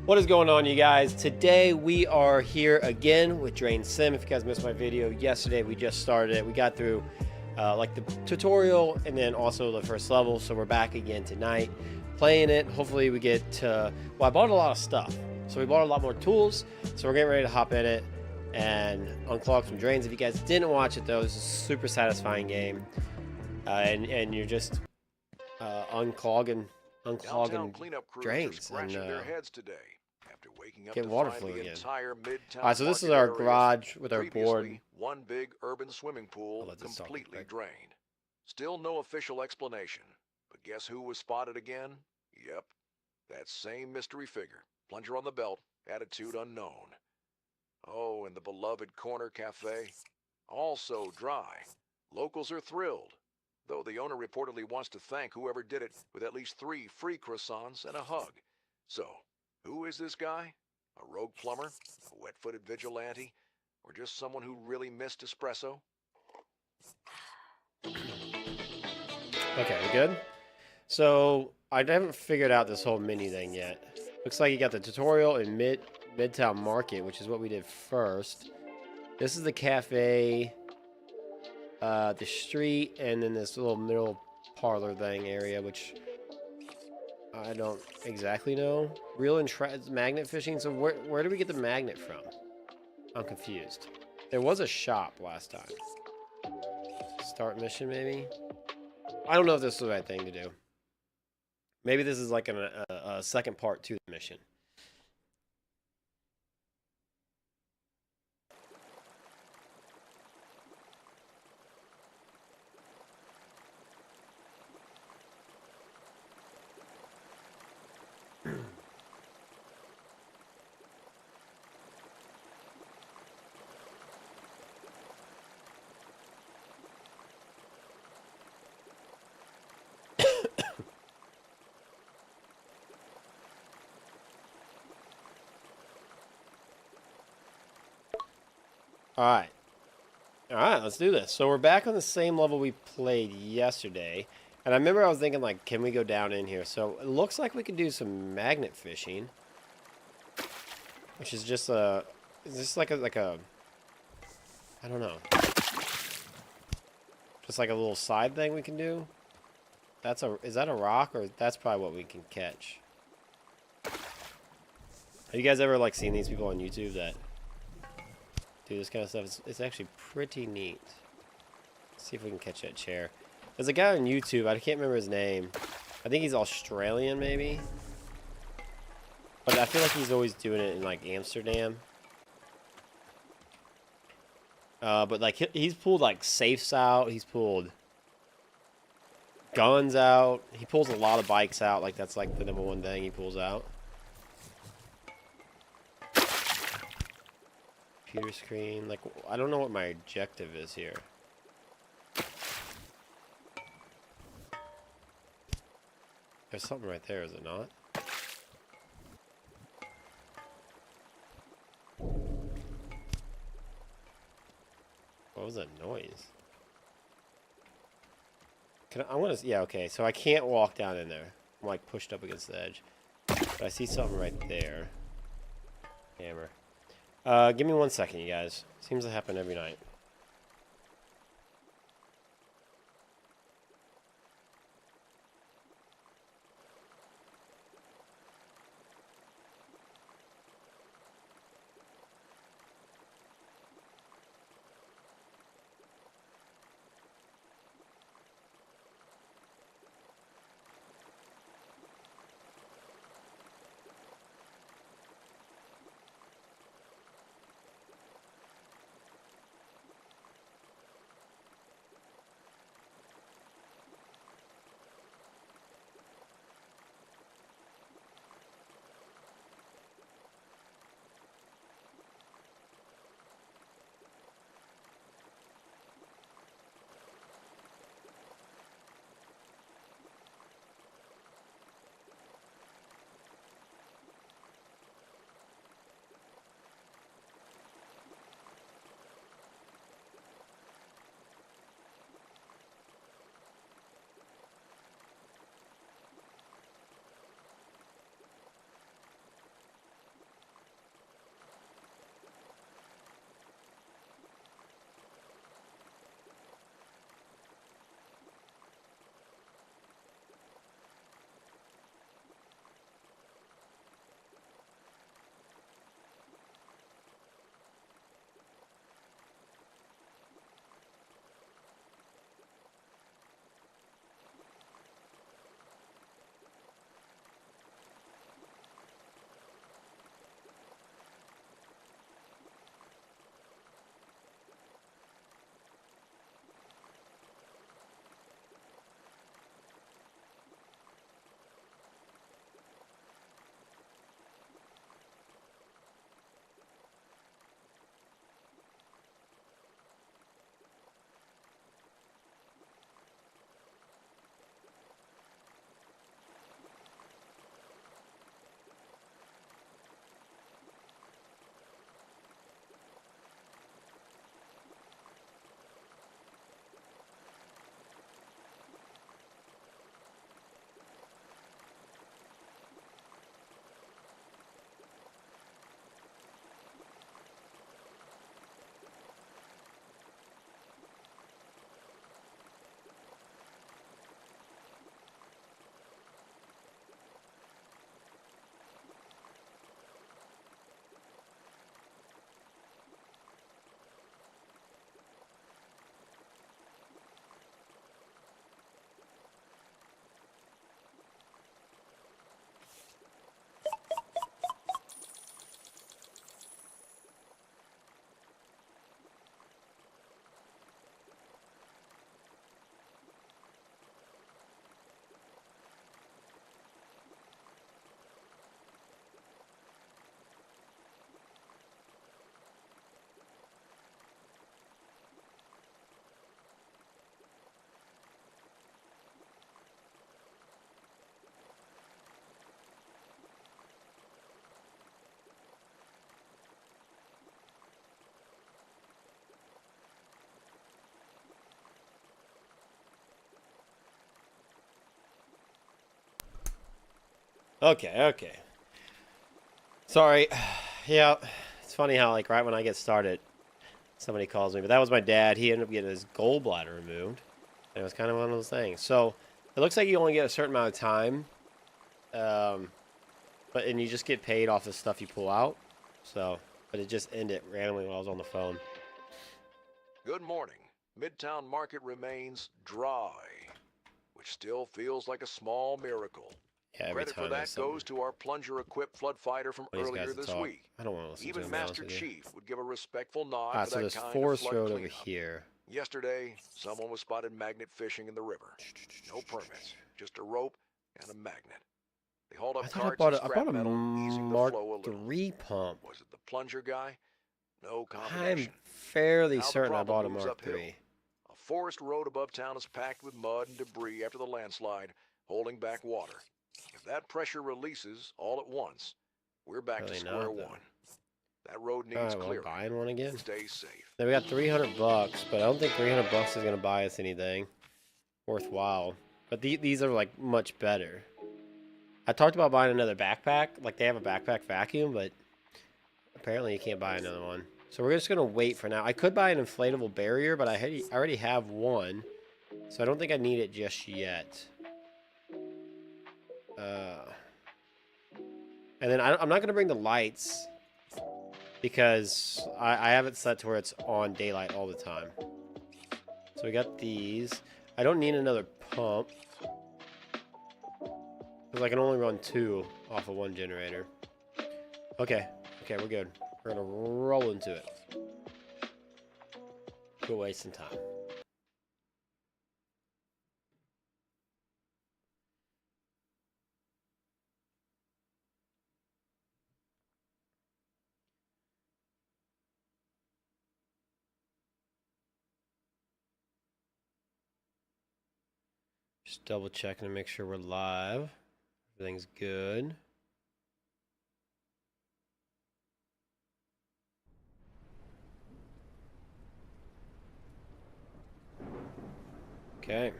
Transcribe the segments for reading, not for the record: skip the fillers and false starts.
What is going on, you guys? Today we are here again with DrainSim. If you guys missed my video yesterday, we just started it. We got through like the tutorial and then also the first level, so we're back again tonight playing it. Hopefully we get to, well, I bought a lot of stuff, so we bought a lot more tools, so we're getting ready to hop in it and unclog some drains. If you guys didn't watch it though, it's a super satisfying game, and you're just unclogging cleanup crews drains are scratching and their heads today after waking up get to water find flow the again. entire midtown Alright, so this is market our areas, garage with our board. previously one big urban swimming pool, completely drained. Still no official explanation, but guess who was spotted again? Yep, that same mystery figure, plunger on the belt, attitude unknown. Oh, and the beloved corner cafe, also dry. Locals are thrilled, though the owner reportedly wants to thank whoever did it with at least 3 free croissants and a hug. So, who is this guy? A rogue plumber? A wet-footed vigilante? Or just someone who really missed espresso? Okay, we good? So, I haven't figured out this whole mini thing yet. Looks like you got the tutorial in Midtown Market, which is what we did first. This is the cafe, the street, and then this little middle parlor thing area, which I don't exactly know. Reel and magnet fishing. So where do we get the magnet from? I'm confused. There was a shop last time. Start mission, maybe? I don't know if this is the right thing to do. Maybe this is like a second part to the mission. Alright, let's do this. So we're back on the same level we played yesterday. And I remember I was thinking, like, can we go down in here? So it looks like we could do some magnet fishing. Which is just a... Is this like a... I don't know. Just like a little side thing we can do? Is that a rock? Or that's probably what we can catch. Have you guys ever, like, seen these people on YouTube that do this kind of stuff? It's actually pretty neat. Let's see if we can catch that chair. There's a guy on YouTube, I can't remember his name. I think he's Australian, maybe. But I feel like he's always doing it in, like, Amsterdam. But, like, he's pulled, like, safes out. He's pulled guns out. He pulls a lot of bikes out. Like, that's, like, the #1 thing he pulls out. Computer screen. Like, I don't know what my objective is here. There's something right there, is it not? What was that noise? I want to... Yeah, okay. So I can't walk down in there. I'm, like, pushed up against the edge. But I see something right there. Hammer. Give me 1 second, you guys. Seems to happen every night. Okay, okay. Sorry. Yeah, it's funny how, like, right when I get started, somebody calls me. But that was my dad. He ended up getting his gallbladder removed. And it was kind of one of those things. So, it looks like you only get a certain amount of time. And you just get paid off the stuff you pull out. So, but it just ended randomly while I was on the phone. Good morning. Midtown Market remains dry, which still feels like a small miracle. Yeah, every Credit time for that goes to our plunger-equipped flood fighter from earlier this week. I don't want to listen to Even him, Master Chief would give a respectful nod Alright, for so that there's kind of Forest flood Road over cleanup. here. Yesterday, someone was spotted magnet fishing in the river. No permits, just a rope and a magnet. They hauled up carts of scrap metal, easing the flow a little. Mark III pump. Was it the plunger guy? No I'm combination. fairly Now the certain I bought a problem moves Mark uphill. III. A forest road above town is packed with mud and debris after the landslide, holding back water. If that pressure releases all at once, we're back to square one. That road needs clearing. Buying one again. Stay safe. Then we got $300, but I don't think $300 is gonna buy us anything worthwhile. But these are like much better. I talked about buying another backpack. Like they have a backpack vacuum, but apparently you can't buy another one. So we're just gonna wait for now. I could buy an inflatable barrier, but I already have one, so I don't think I need it just yet. And then I'm not gonna bring the lights because I have it set to where it's on daylight all the time. So we got these. I don't need another pump because I can only run 2 off of 1 generator. Okay, we're good. We're gonna roll into it. Go waste some time. Just double checking to make sure we're live. Everything's good. Okay.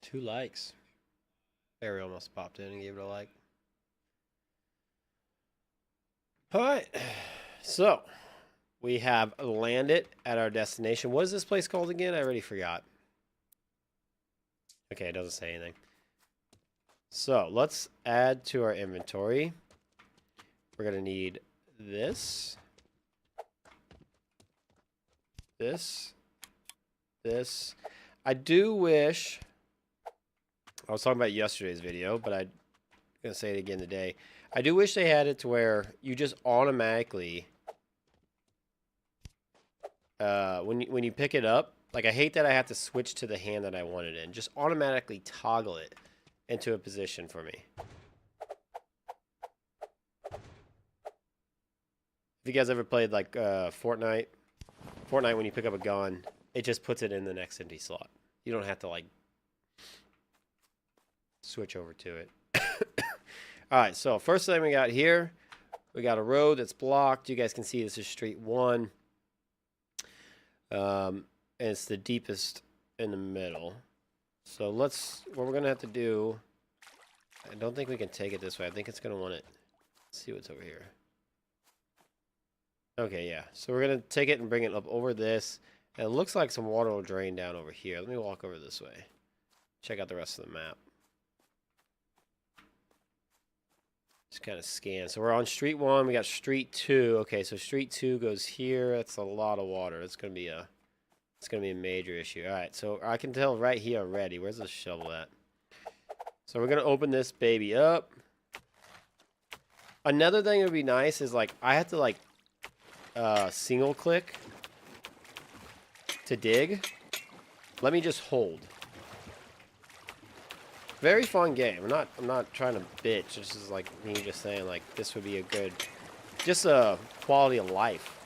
2 likes. Ariel almost popped in and gave it a like. Alright. So, we have landed at our destination. What is this place called again? I already forgot. Okay, it doesn't say anything. So, let's add to our inventory. We're going to need this. This. I do wish... I was talking about yesterday's video, but I'm going to say it again today. I do wish they had it to where you just automatically... when you pick it up, like I hate that I have to switch to the hand that I want it in. Just automatically toggle it into a position for me. If you guys ever played like Fortnite when you pick up a gun, it just puts it in the next empty slot. You don't have to like switch over to it. Alright, so first thing we got here, we got a road that's blocked. You guys can see this is Street 1. And it's the deepest in the middle. So what we're going to have to do, I don't think we can take it this way. I think it's going to want it. Let's see what's over here. Okay, yeah. So we're going to take it and bring it up over this. And it looks like some water will drain down over here. Let me walk over this way. Check out the rest of the map. Just kind of scan. So we're on Street 1. We got Street 2. Okay, so Street 2 goes here. That's a lot of water. It's going to be a major issue. All right, so I can tell right here already. Where's the shovel at? So we're going to open this baby up. Another thing that would be nice is, like, I have to, like, single click to dig. Let me just hold. Very fun game. I'm not trying to bitch. This is like me just saying like this would be a good, just a quality of life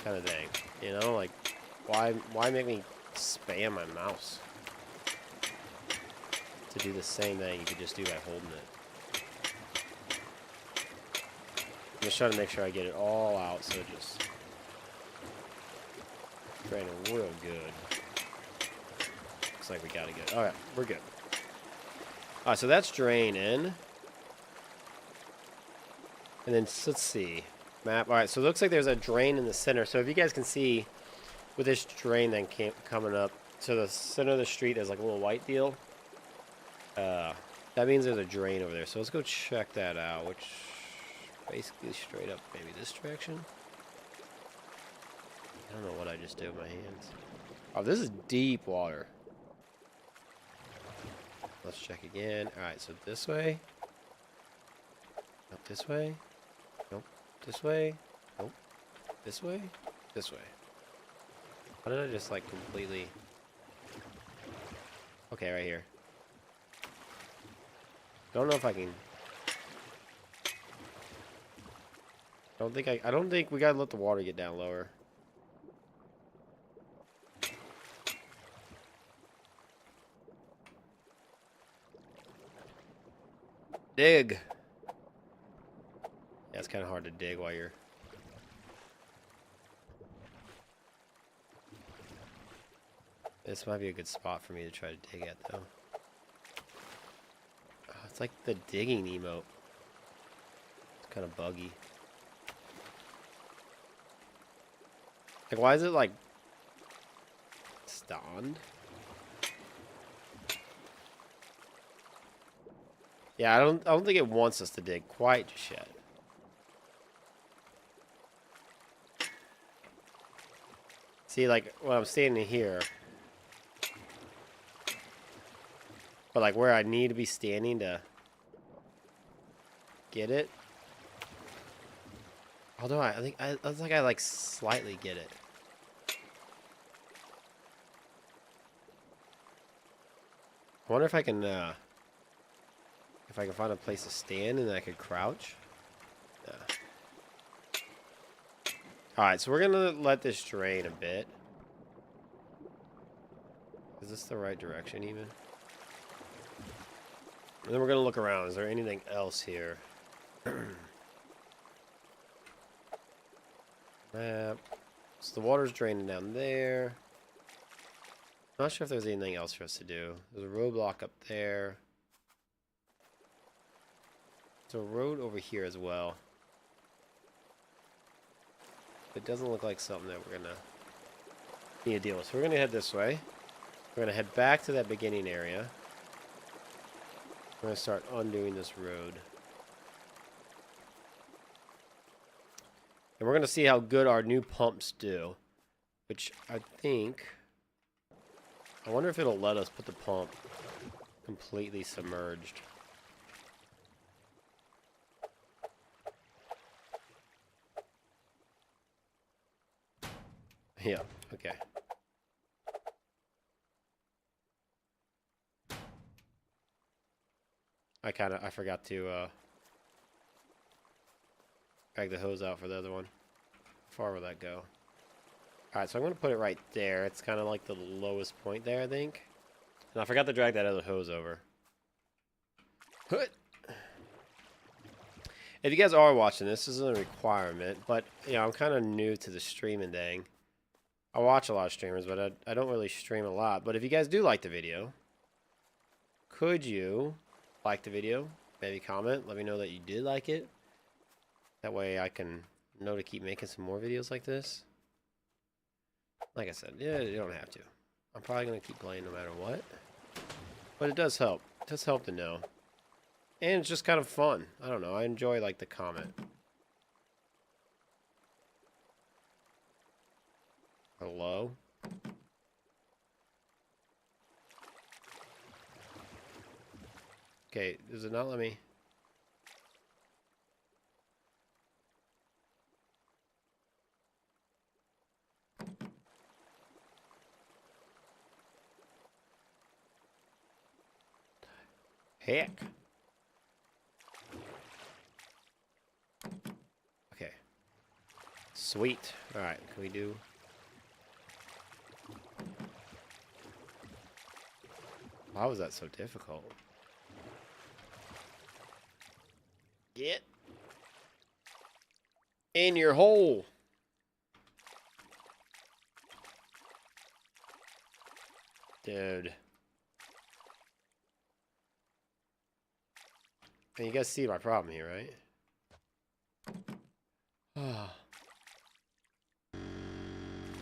kind of thing. You know, like why make me spam my mouse to do the same thing you could just do by holding it? I'm just trying to make sure I get it all out, so it just draining real good. Looks like we got it good. All right, we're good. Alright, so that's drain in. And then, let's see. Map. Alright, so it looks like there's a drain in the center. So if you guys can see, with this drain then coming up to the center of the street, there's like a little white deal. That means there's a drain over there. So let's go check that out, which basically straight up maybe this direction. I don't know what I just did with my hands. Oh, this is deep water. Let's check again. Alright, so this way. Nope, this way. Nope, this way. Nope, this way. This way. Why did I just like completely... Okay, right here. Don't know if I can... I don't think we gotta let the water get down lower. Dig. Yeah, it's kind of hard to dig while you're... This might be a good spot for me to try to dig at, though. Oh, it's like the digging emote. It's kind of buggy. Like, why is it, like, stunned? Yeah, I don't think it wants us to dig quite just yet. See, like, when I'm standing here, but like where I need to be standing to get it. Although I think I like slightly get it. I wonder if I can find a place to stand and then I could crouch. Yeah. Alright, so we're gonna let this drain a bit. Is this the right direction even? And then we're gonna look around. Is there anything else here? Map. So the water's draining down there. Not sure if there's anything else for us to do. There's a roadblock up there. There's a road over here as well. It doesn't look like something that we're gonna need to deal with. So we're gonna head this way. We're gonna head back to that beginning area. We're gonna start undoing this road. And we're gonna see how good our new pumps do. Which I think... I wonder if it'll let us put the pump completely submerged. Yeah, okay. I forgot to drag the hose out for the other one. How far will that go? Alright, so I'm going to put it right there. It's kind of like the lowest point there, I think. And I forgot to drag that other hose over. If you guys are watching, this isn't a requirement, but, you know, I'm kind of new to the streaming thing. I watch a lot of streamers, but I don't really stream a lot. But if you guys do like the video, could you like the video? Maybe comment. Let me know that you did like it. That way I can know to keep making some more videos like this. Like I said, yeah, you don't have to. I'm probably going to keep playing no matter what. But it does help. It does help to know. And it's just kind of fun. I don't know. I enjoy, like, the comment. Hello? Okay, does it not let me... Heck. Okay. Sweet. Alright, can we do... Why was that so difficult? Get in your hole. Dude. And you guys see my problem here, right?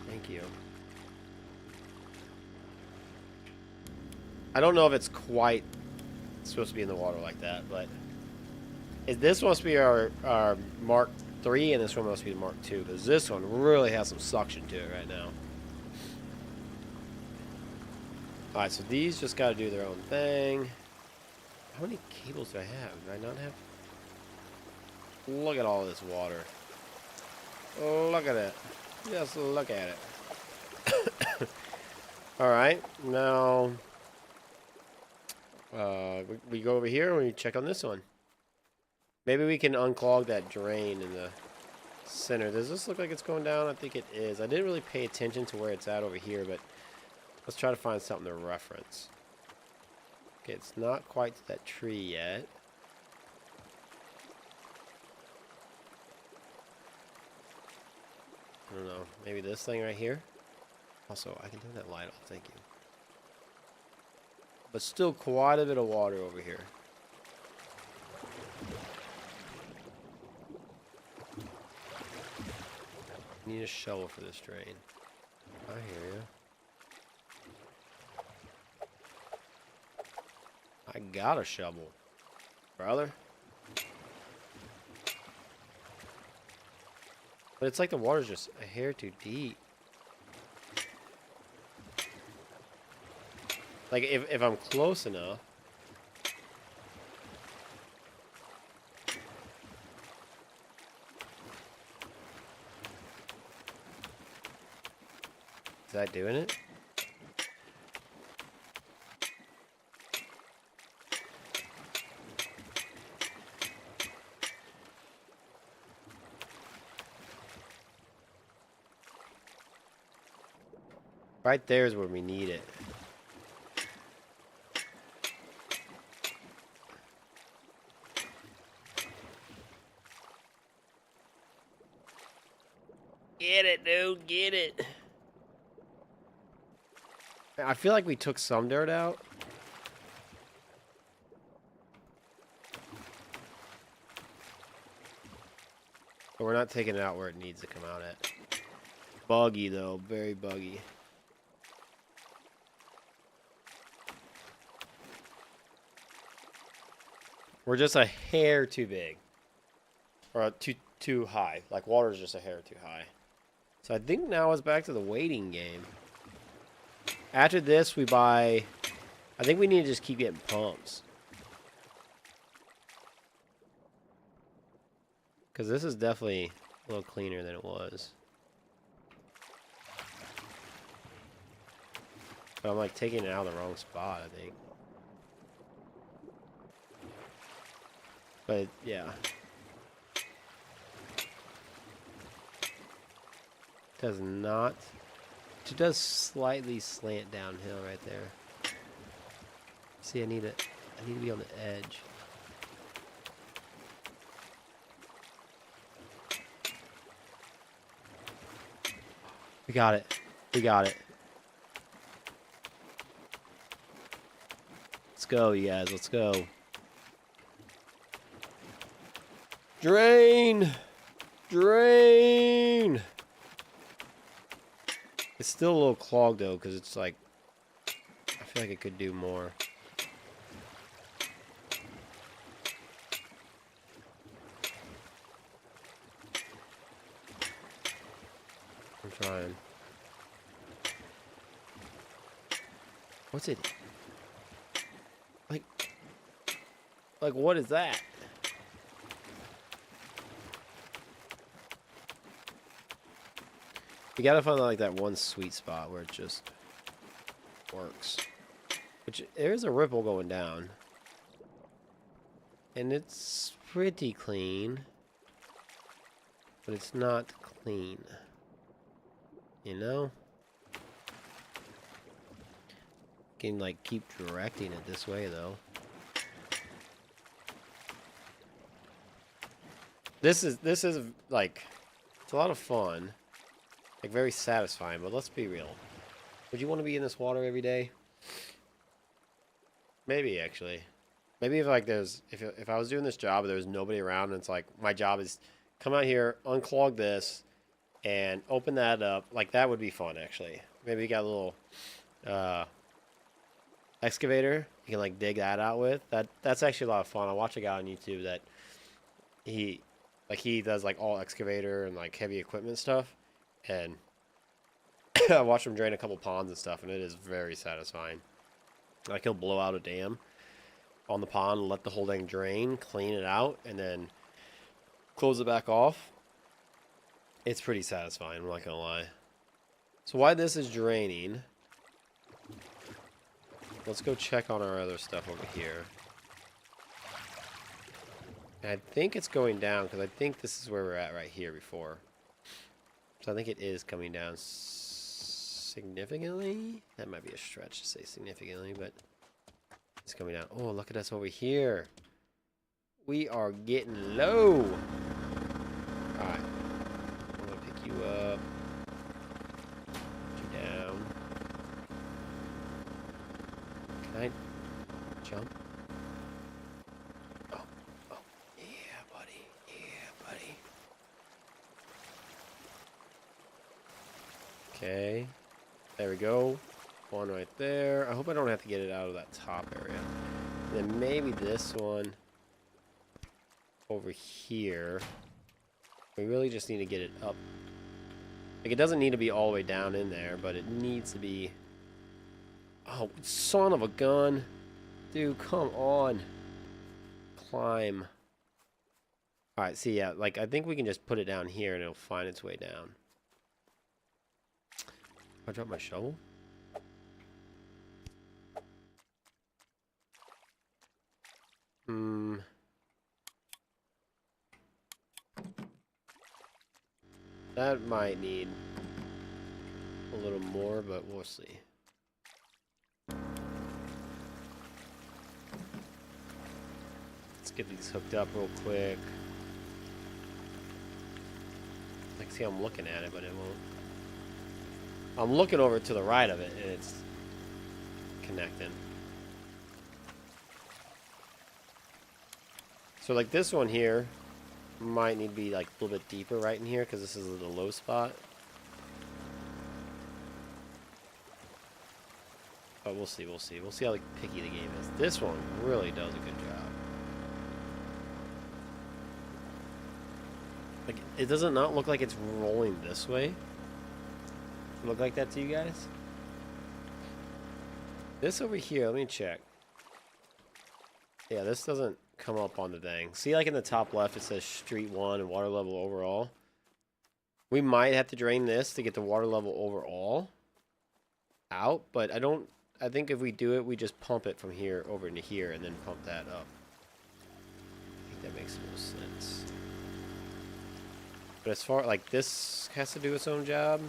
Thank you. I don't know if it's quite supposed to be in the water like that, but this must be our Mark 3 and this one must be Mark 2, because this one really has some suction to it right now. Alright, so these just got to do their own thing. How many cables do I have? Do I not have? Look at all this water. Look at it. Just look at it. Alright, now we go over here and we check on this one. Maybe we can unclog that drain in the center. Does this look like it's going down? I think it is. I didn't really pay attention to where it's at over here, but let's try to find something to reference. Okay, it's not quite to that tree yet. I don't know. Maybe this thing right here? Also, I can turn that light off. Thank you. But still quite a bit of water over here. Need a shovel for this drain. I hear you. I got a shovel, brother. But it's like the water's just a hair too deep. Like if I'm close enough. Is that doing it? Right there is where we need it. Get it, dude. Get it. I feel like we took some dirt out. But we're not taking it out where it needs to come out at. Buggy, though. Very buggy. We're just a hair too big. Or too high. Like, water's just a hair too high. So I think now it's back to the waiting game. After this, we buy... I think we need to just keep getting pumps. Because this is definitely a little cleaner than it was. But I'm like taking it out of the wrong spot, I think. But, yeah. Does not... It does slightly slant downhill right there. See, I need to be on the edge. We got it. We got it. Let's go, you guys. Let's go. Drain! Drain! It's still a little clogged, though, because it's like... I feel like it could do more. I'm trying. What's it? Like, what is that? You gotta find like that one sweet spot where it just works. Which, there's a ripple going down. And it's pretty clean. But it's not clean. You know? Can like keep directing it this way though. This is like, it's a lot of fun. Like, very satisfying, but let's be real. Would you want to be in this water every day? Maybe, actually. Maybe if like if I was doing this job, there was nobody around, and it's like my job is come out here, unclog this, and open that up. Like that would be fun actually. Maybe you got a little excavator you can like dig that out with. That's actually a lot of fun. I watch a guy on YouTube that he does like all excavator and like heavy equipment stuff, and I watched him drain a couple ponds and stuff, and it is very satisfying. Like he'll blow out a dam on the pond, let the whole thing drain, clean it out, and then close it back off. It's pretty satisfying, I'm not gonna lie. So while this is draining, let's go check on our other stuff over here. And I think it's going down, because I think this is where we're at right here before. So I think it is coming down significantly. That might be a stretch to say significantly, but it's coming down. Oh, look at us over here. We are getting low. Alright. I'm going to pick you up. Put you down. Can I jump? Oh. Oh. Yeah, buddy. Yeah, buddy. Okay. There we go. One right there. I hope I don't have to get it out of that top area. And then maybe this one over here. We really just need to get it up. Like, it doesn't need to be all the way down in there, but it needs to be... Oh, son of a gun. Dude, come on. Climb. Alright, see, yeah, like, I think we can just put it down here and it'll find its way down. I drop my shovel? That might need a little more, but we'll see. Let's get these hooked up real quick. I can see I'm looking at it, but it won't. I'm looking over to the right of it, and it's connecting. So like this one here might need to be like a little bit deeper right in here, because this is the low spot. But we'll see, we'll see. We'll see how like, picky the game is. This one really does a good job. Like, it doesn't not look like it's rolling this way. Look like that to you guys? This over here, let me check. Yeah, this doesn't come up on the thing. See, like in the top left, it says Street 1 and water level overall. We might have to drain this to get the water level overall out, but I think if we do it, we just pump it from here over into here and then pump that up. I think that makes the most sense. But as far, like, this has to do its own job.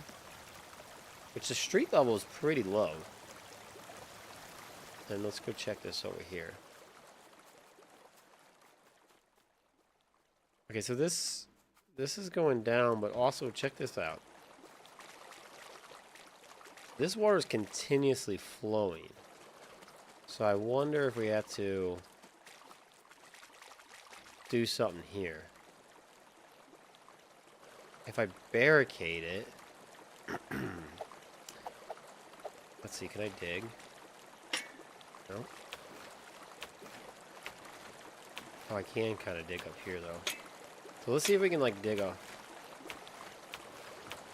Which the street level is pretty low. And let's go check this over here. Okay, so this is going down, but also check this out. This water is continuously flowing. So I wonder if we have to do something here. If I barricade it... Let's see, can I dig? No? Oh, I can kind of dig up here, though. So let's see if we can, like, dig a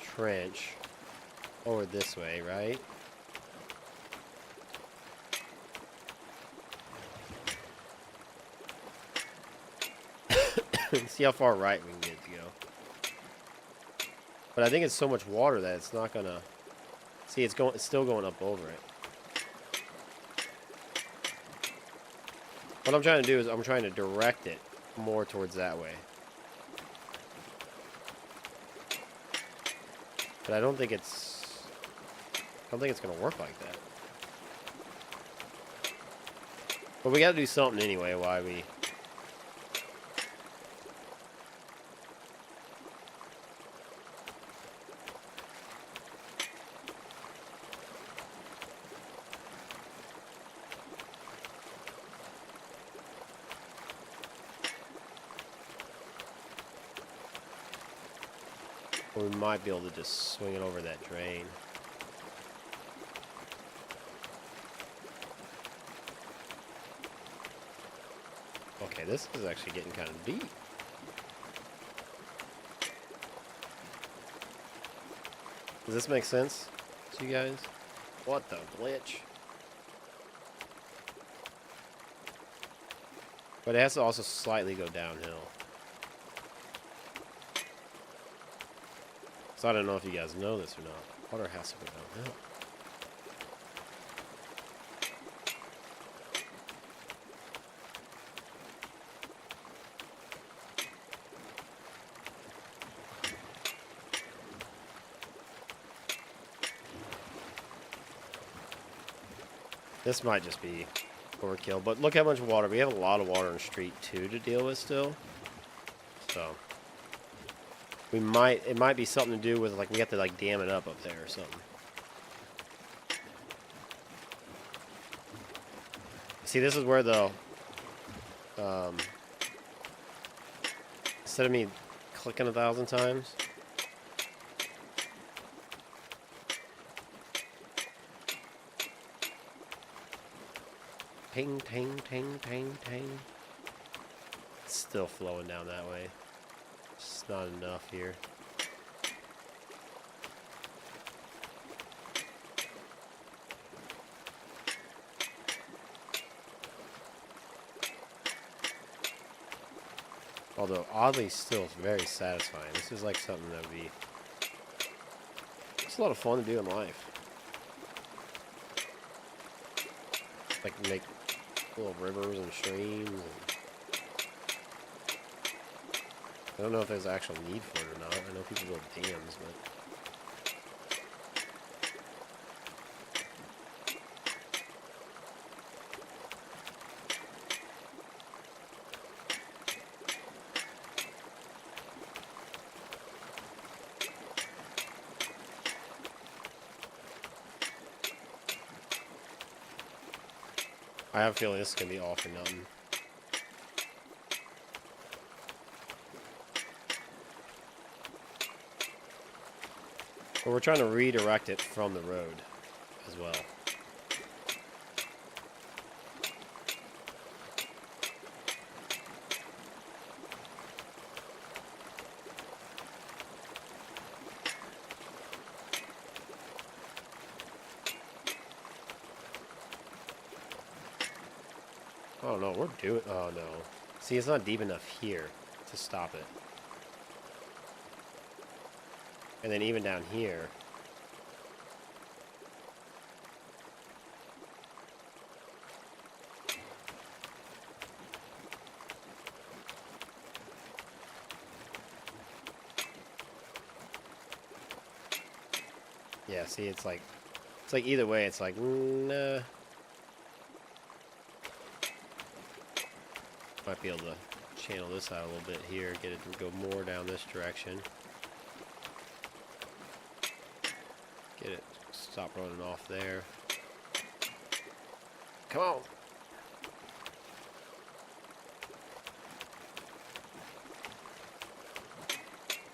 trench over this way, right? See how far right we can get it to go. But I think it's so much water that it's not gonna... See, it's still going up over it. What I'm trying to do is I'm trying to direct it more towards that way. But I don't think it's gonna work like that. But we gotta do something anyway while we... Or we might be able to just swing it over that drain. Okay, this is actually getting kind of deep. Does this make sense to you guys? What the glitch? But it has to also slightly go downhill. So I don't know if you guys know this or not. Water has to go downhill. This might just be overkill, but look how much water. We have a lot of water in Street 2 to deal with still. So it might be something to do with, like, we have to, like, dam it up there or something. See, this is where the instead of me clicking 1,000 times, ting, ting, ting, ting, ting. It's still flowing down that way. It's not enough here. Although, oddly, still very satisfying. This is like something that would be... It's a lot of fun to do in life. Like, make little rivers and streams. And I don't know if there's actual need for it or not. I know people build dams, but... I have a feeling this is going to be all for nothing. But we're trying to redirect it from the road as well. Oh no, we're doing... Oh no. See, it's not deep enough here to stop it. And then even down here... Yeah, see, it's like either way, it's like, nah. Might be able to channel this out a little bit here, get it to go more down this direction. Get it, stop running off there. Come on.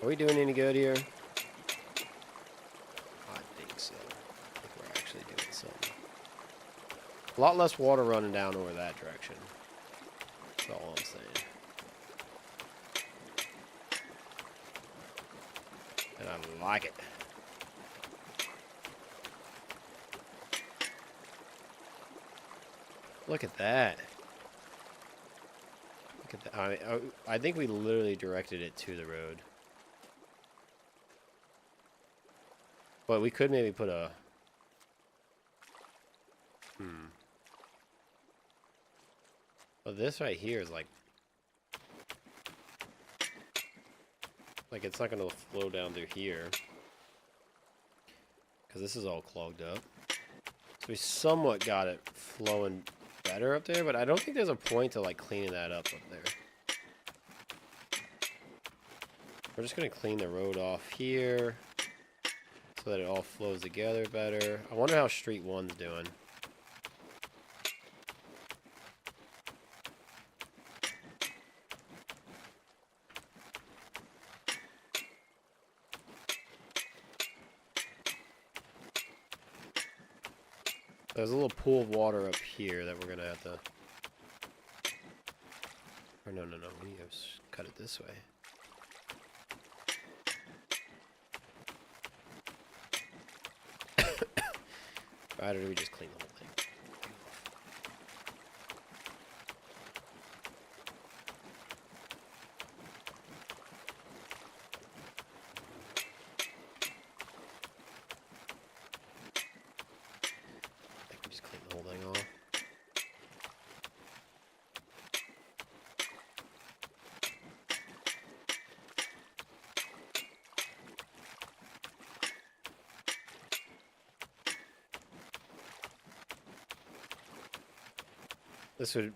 Are we doing any good here? I think so. I think we're actually doing something. A lot less water running down over that direction. That's all I'm saying. And I like it. Look at that. Look at that. I think we literally directed it to the road. But we could maybe put a... Well, this right here is like it's not going to flow down through here. Because this is all clogged up. So we somewhat got it flowing better up there, but I don't think there's a point to like cleaning that up there. We're just going to clean the road off here so that it all flows together better. I wonder how Street 1's doing. There's a little pool of water up here that we're gonna have to... Or no, we need to cut it this way. Right, or do we just clean the whole thing? I think we just clean the whole thing off.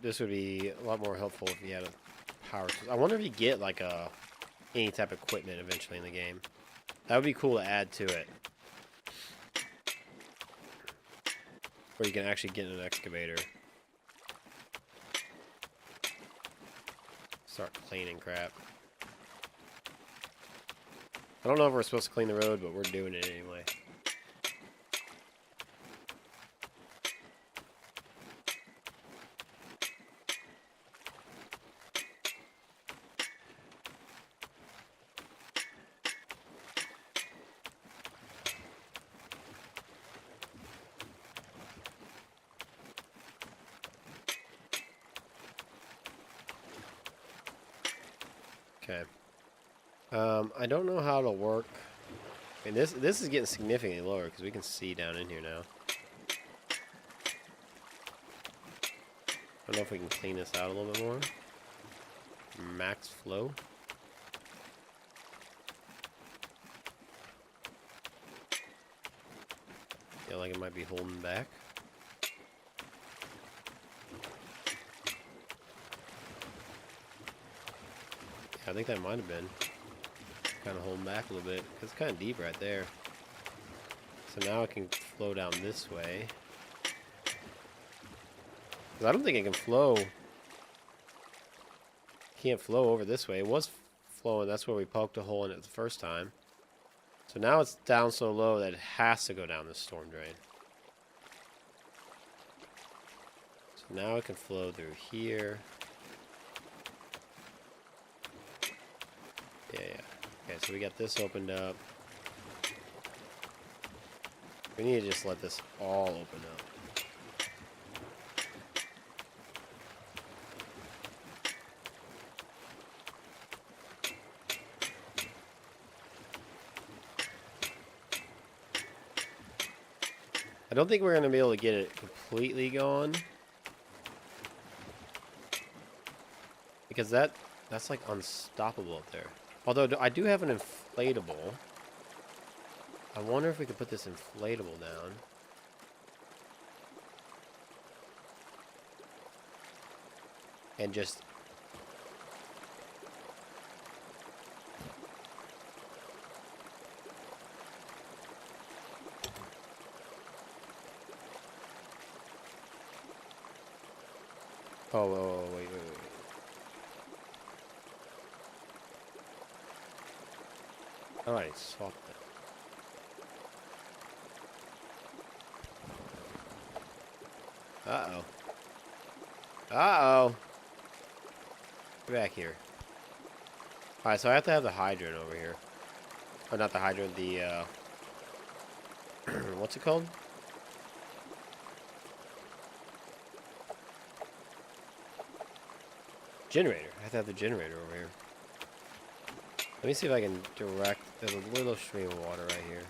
This would be a lot more helpful if you had a power source. I wonder if you get like any type of equipment eventually in the game. That would be cool to add to it. Where you can actually get an excavator. Start cleaning crap. I don't know if we're supposed to clean the road, but we're doing it anyway. Okay. I don't know how it'll work. I mean, this is getting significantly lower because we can see down in here now. I don't know if we can clean this out a little bit more. Max flow. Feel like it might be holding back. I think that might have been kind of holding back a little bit because it's kind of deep right there. So now it can flow down this way. 'Cause I don't think it can flow. Can't flow over this way. It was flowing. That's where we poked a hole in it the first time. So now it's down so low that it has to go down this storm drain. So now it can flow through here. Yeah. Okay, so we got this opened up. We need to just let this all open up. I don't think we're going to be able to get it completely going. Because that's like unstoppable up there. Although I do have an inflatable. I wonder if we could put this inflatable down. And just... Oh, wait. Alright, swap that. Uh-oh. Uh-oh. Get back here. Alright, so I have to have the hydrant over here. Oh, not the hydrant, the, what's it called? Generator. I have to have the generator over here. Let me see if I can direct... There's a little stream of water right here.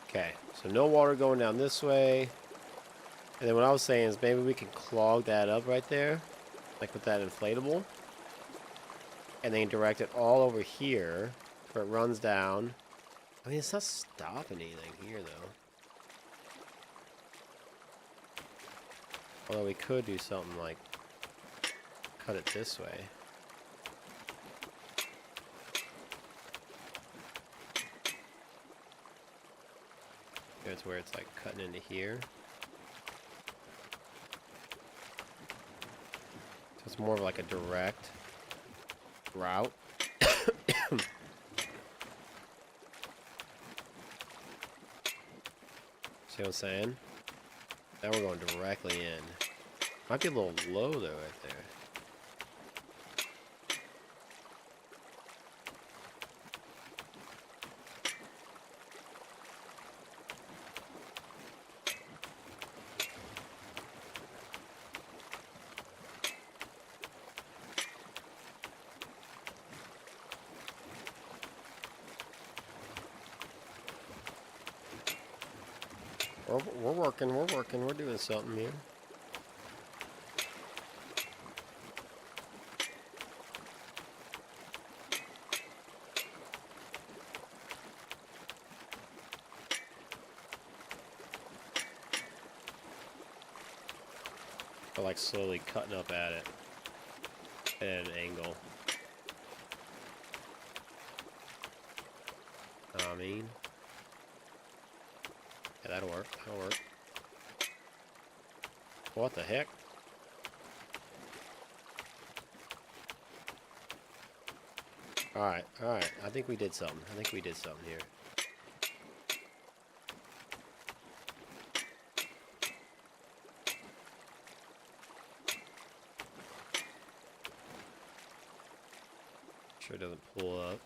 Okay, so no water going down this way. And then what I was saying is maybe we can clog that up right there. Like with that inflatable. And then direct it all over here. Where it runs down. I mean, it's not stopping anything here, though. Although we could do something like... cut it this way. So it's where it's like cutting into here. So it's more of like a direct route. See what I'm saying? Now we're going directly in. Might be a little low though right there. We're working, we're doing something here. We're like slowly cutting up at it at an angle. I mean, yeah, that'll work, that'll work. What the heck? Alright, alright. I think we did something. I think we did something here. Sure it doesn't pull up.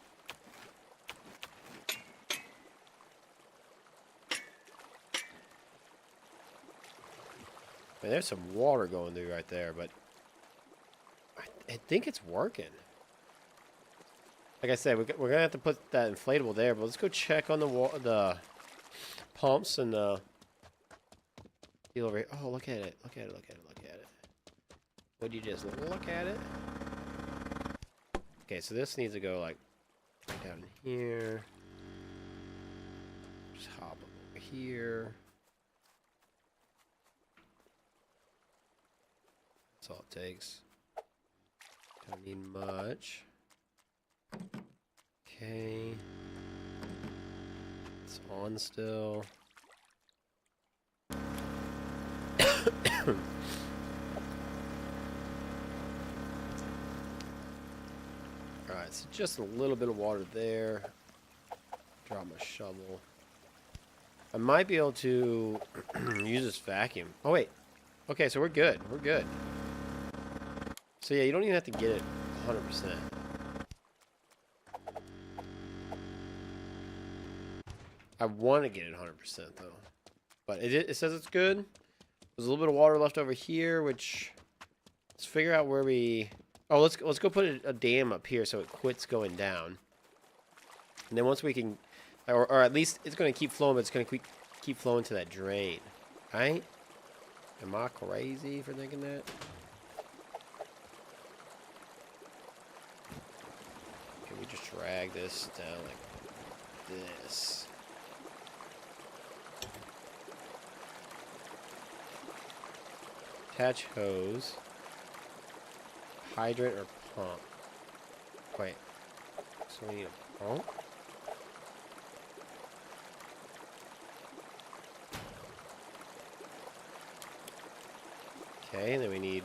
I mean, there's some water going through right there, but I think it's working. Like I said, we're gonna have to put that inflatable there, but let's go check on the pumps and the deal over here. Oh, look at it! Look at it! Look at it! Look at it! Would you just look at it? Okay, so this needs to go like right down here. Just hop over here. That's all it takes. Don't need much. Okay. It's on still. Alright, so just a little bit of water there. Drop my shovel. I might be able to use this vacuum. Oh, wait. Okay, so we're good. We're good. So, yeah, you don't even have to get it 100%. I want to get it 100% though. But it says it's good. There's a little bit of water left over here, which... Let's figure out where we... Oh, let's go put a dam up here so it quits going down. And then once we can... Or at least it's going to keep flowing, but it's going to keep flowing to that drain. Right? Am I crazy for thinking that? Can we just drag this down like this? Attach hose. Hydrant or pump? Wait. So we need a pump? Okay, and then we need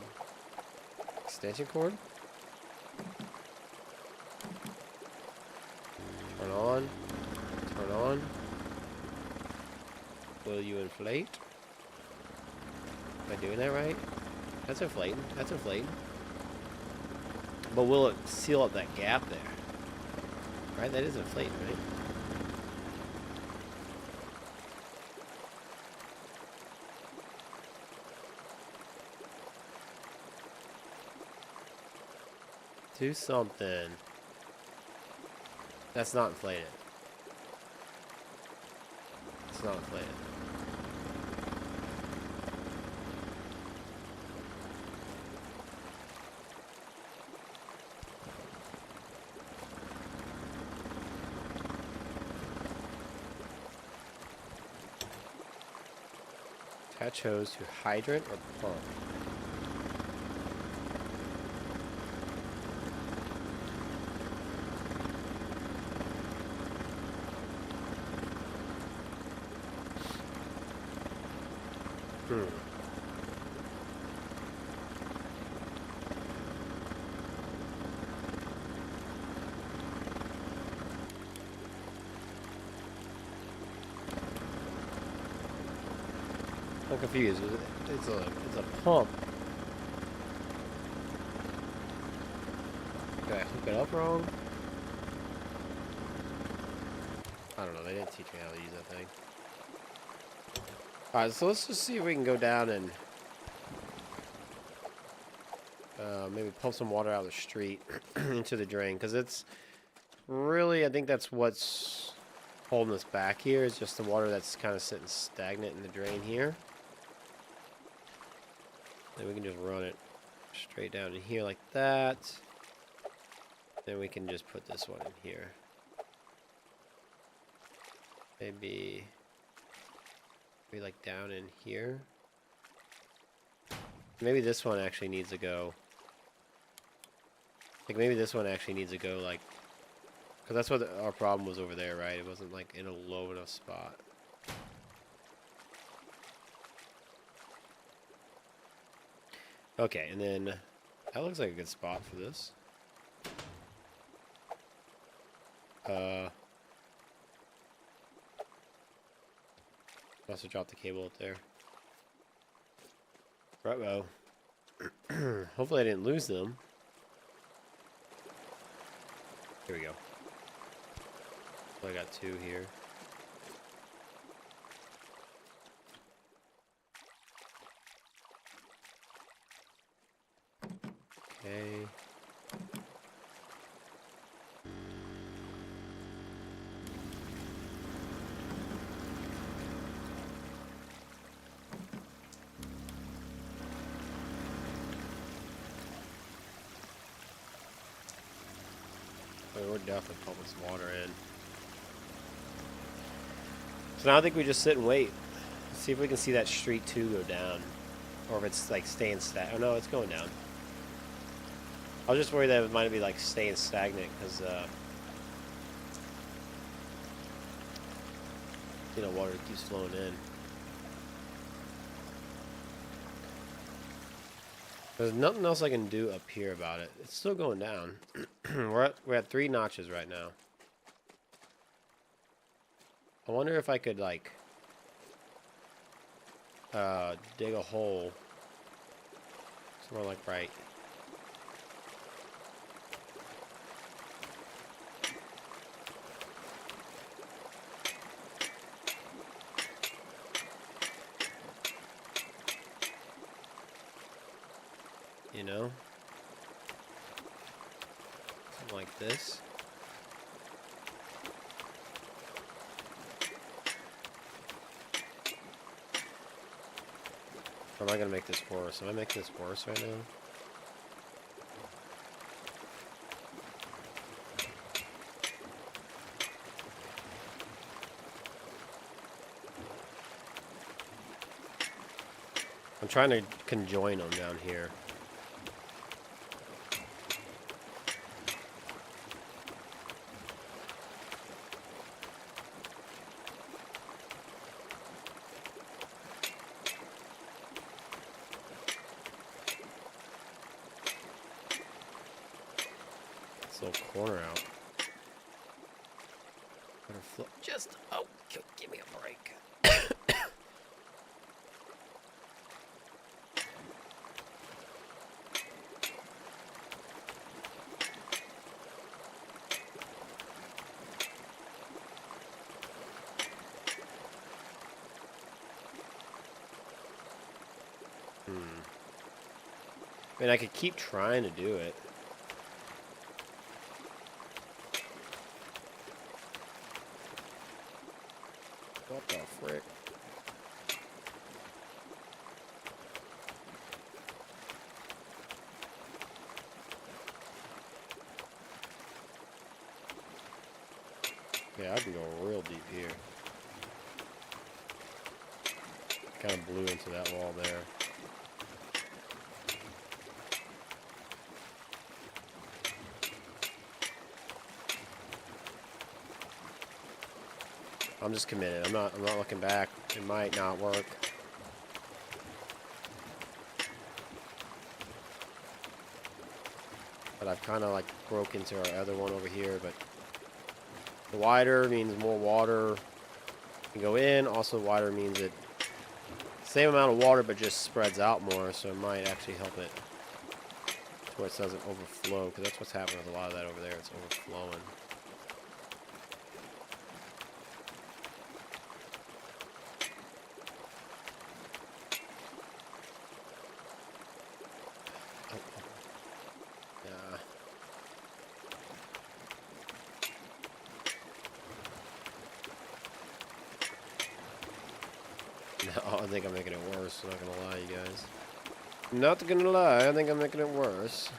extension cord. Turn on. Turn on. Will you inflate? Am I doing that right? That's inflating. That's inflating. But will it seal up that gap there? Right? That is inflating, right? Do something. That's not inflated. It's not inflated. Attach hose to hydrant or pump. Hmm. I'm confused. It's a pump. Did I hook it up wrong? I don't know. They didn't teach me how to use that thing. Alright, so let's just see if we can go down and maybe pump some water out of the street into the drain. Because it's really, I think that's what's holding us back here, is just the water that's kind of sitting stagnant in the drain here. Then we can just run it straight down in here like that. Then we can just put this one in here. Maybe like down in here. Maybe this one actually needs to go. Like maybe this one actually needs to go like, because that's what our problem was over there, right? It wasn't like in a low enough spot. Okay, and then that looks like a good spot for this. Must have dropped the cable up there. Right-o. Hopefully I didn't lose them. Here we go. So I got two here. Okay. We're definitely pumping some water in. So now I think we just sit and wait. See if we can see that street 2 go down. Or if it's like staying stagnant. Oh no, it's going down. I was just worried that it might be like staying stagnant because, you know, water keeps flowing in. There's nothing else I can do up here about it. It's still going down. We're at 3 notches right now. I wonder if I could like dig a hole somewhere like right. You know? Something like this. Or am I gonna make this worse? Am I making this worse right now? I'm trying to conjoin them down here. Little corner out. Better flip. Just give me a break. I mean, I could keep trying to do it. What the frick? Yeah, I can go real deep here. Kind of blew into that wall there. I'm just committed. I'm not looking back. It might not work. but I've kind of like broke into our other one over here. But the wider means more water can go in. Also, wider means it same amount of water, but just spreads out more, so it might actually help it to where it doesn't overflow, because that's what's happening with a lot of that over there. It's overflowing. No, I think I'm making it worse. I'm not gonna lie, you guys. Not gonna lie, I think I'm making it worse.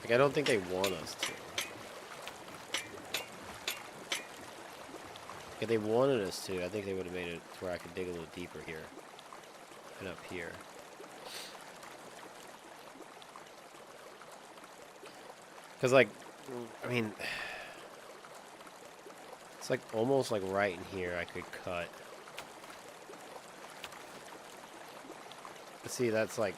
Like, I don't think they want us to. If they wanted us to, I think they would have made it to where I could dig a little deeper here. And up here. Because, like, I mean, it's like almost like right in here I could cut. But see, that's like,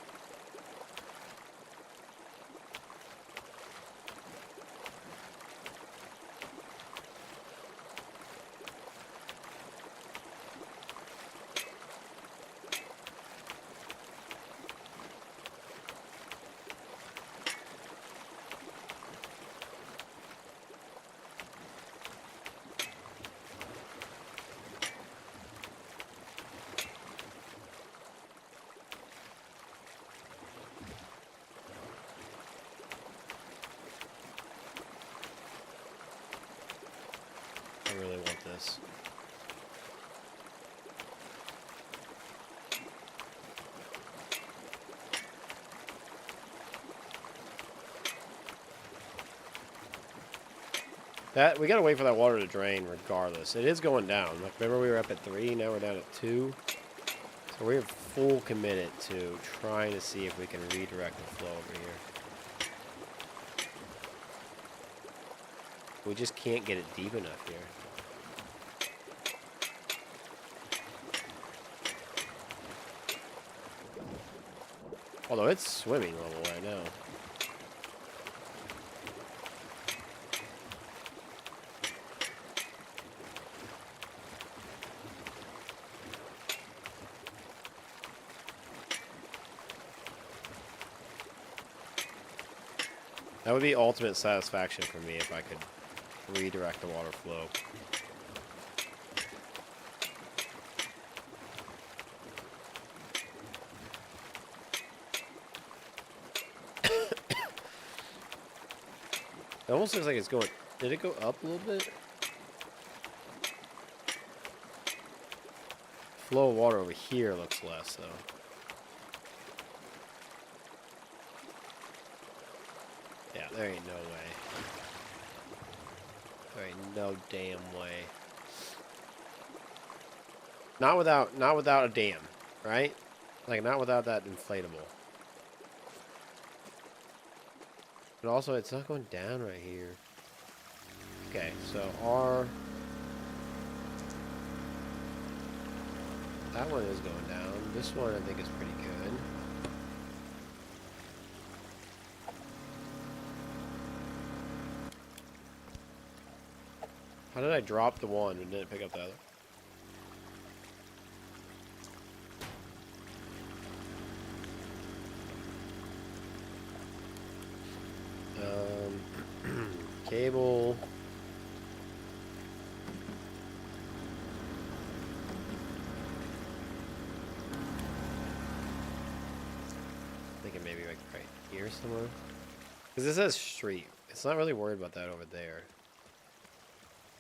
I really want this. That, we gotta wait for that water to drain regardless. It is going down. Like, remember we were up at 3, now we're down at 2. So we're full committed to trying to see if we can redirect the flow over here. We just can't get it deep enough here. Although it's swimming level right now. That would be ultimate satisfaction for me if I could redirect the water flow. It almost looks like it's going... Did it go up a little bit? Flow of water over here looks less, though. Yeah, there ain't no way. There ain't no damn way. Not without a dam, right? Like, not without that inflatable. But also, it's not going down right here. Okay, so that one is going down. This one I think is pretty good. How did I drop the one and didn't pick up the other? Cable. Thinking maybe like right here somewhere. Because this says street. It's not really worried about that over there.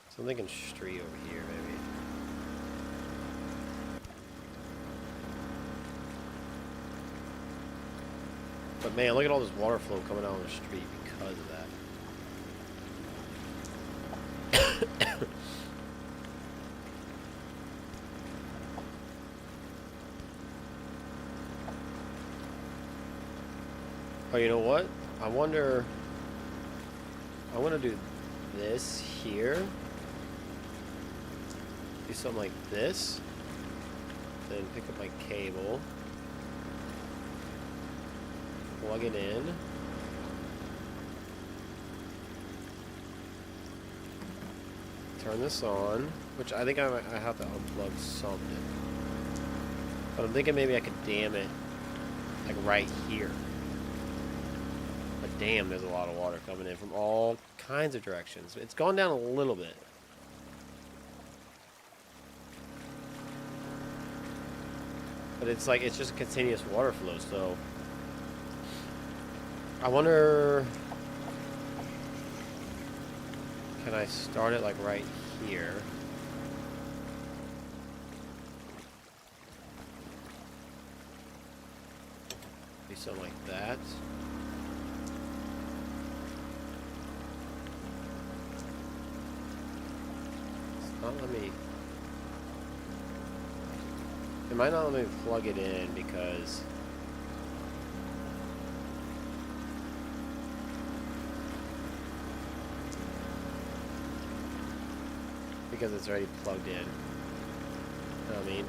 So I'm thinking street over here maybe. But man, look at all this water flow coming out on the street because of that. Oh, you know what? I wonder... I want to do this here. Do something like this. Then pick up my cable. Plug it in. Turn this on, which I think I have to unplug something. But I'm thinking maybe I could dam it like right here. But damn, there's a lot of water coming in from all kinds of directions. It's gone down a little bit. But it's like, it's just a continuous water flow, so I wonder, can I start it like right here? Do something like that. It's not let me. It might not let me plug it in because it's already plugged in. You know what I mean?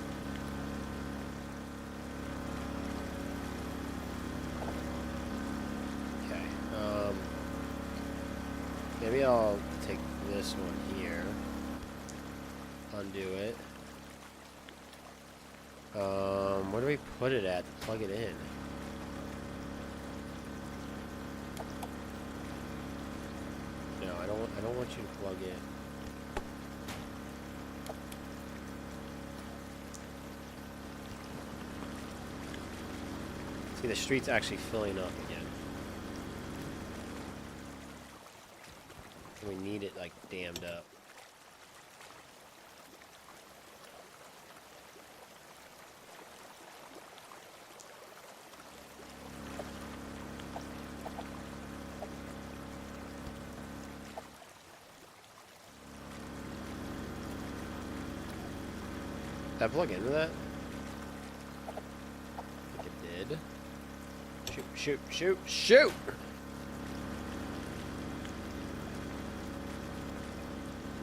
Okay. Maybe I'll take this one here. Undo it. Where do we put it at to plug it in? No, I don't want you to plug in. See, the street's actually filling up again. We need it, like, dammed up. Did I plug into that? I think it did. Shoot, shoot, shoot, shoot!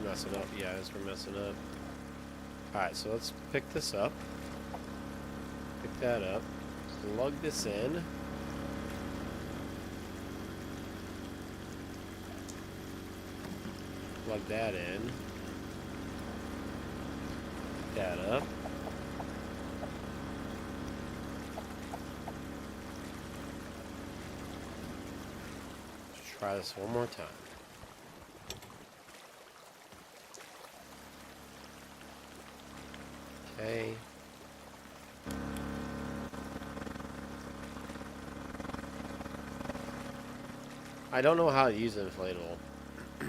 Messing up, yeah, as we're messing up. Alright, so let's pick this up. Pick that up. Plug this in. Plug that in. Pick that up. Let's try this one more time. Okay. I don't know how to use an inflatable. I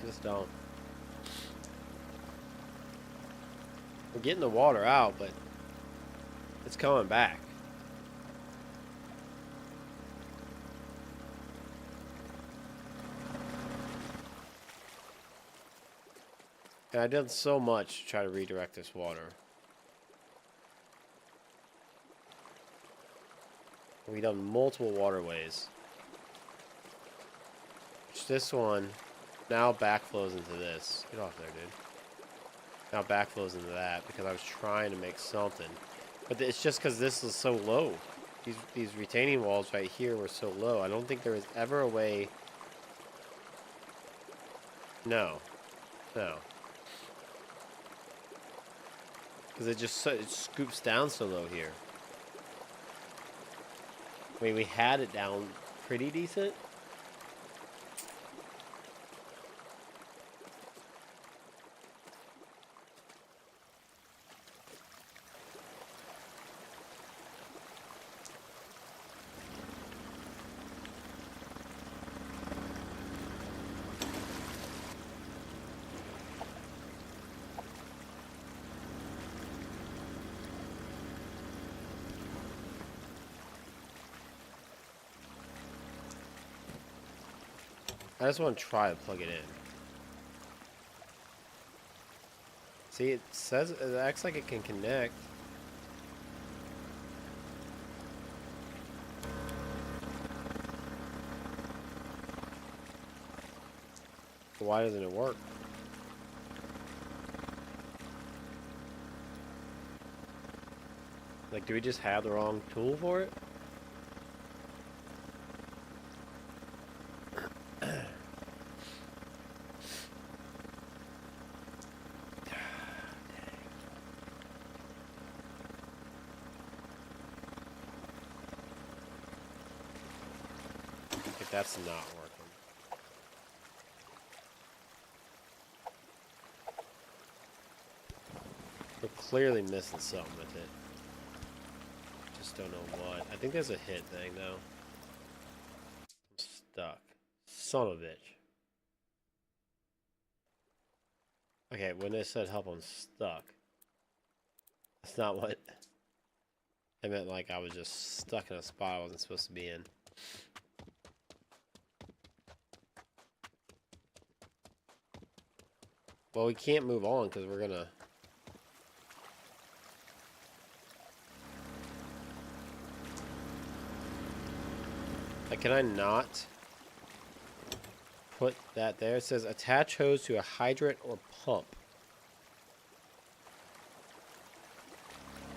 just don't. We're getting the water out, but it's coming back. And I did so much to try to redirect this water. We've done multiple waterways. Which this one now backflows into this. Get off there, dude. Now backflows into that because I was trying to make something. But it's just because this is so low. These retaining walls right here were so low. I don't think there was ever a way. No. No. Because it scoops down so low here. I mean, we had it down pretty decent. I just want to try to plug it in. See, it says, it acts like it can connect. why doesn't it work? Like, do we just have the wrong tool for it? If that's not working. We're clearly missing something with it. Just don't know what. I think there's a hit thing though. I'm stuck. Son of a bitch. Okay, when they said help, I'm stuck. That's not what I meant. Like I was just stuck in a spot I wasn't supposed to be in. Well, we can't move on because we're gonna. Like, can I not put that there? It says attach hose to a hydrant or pump.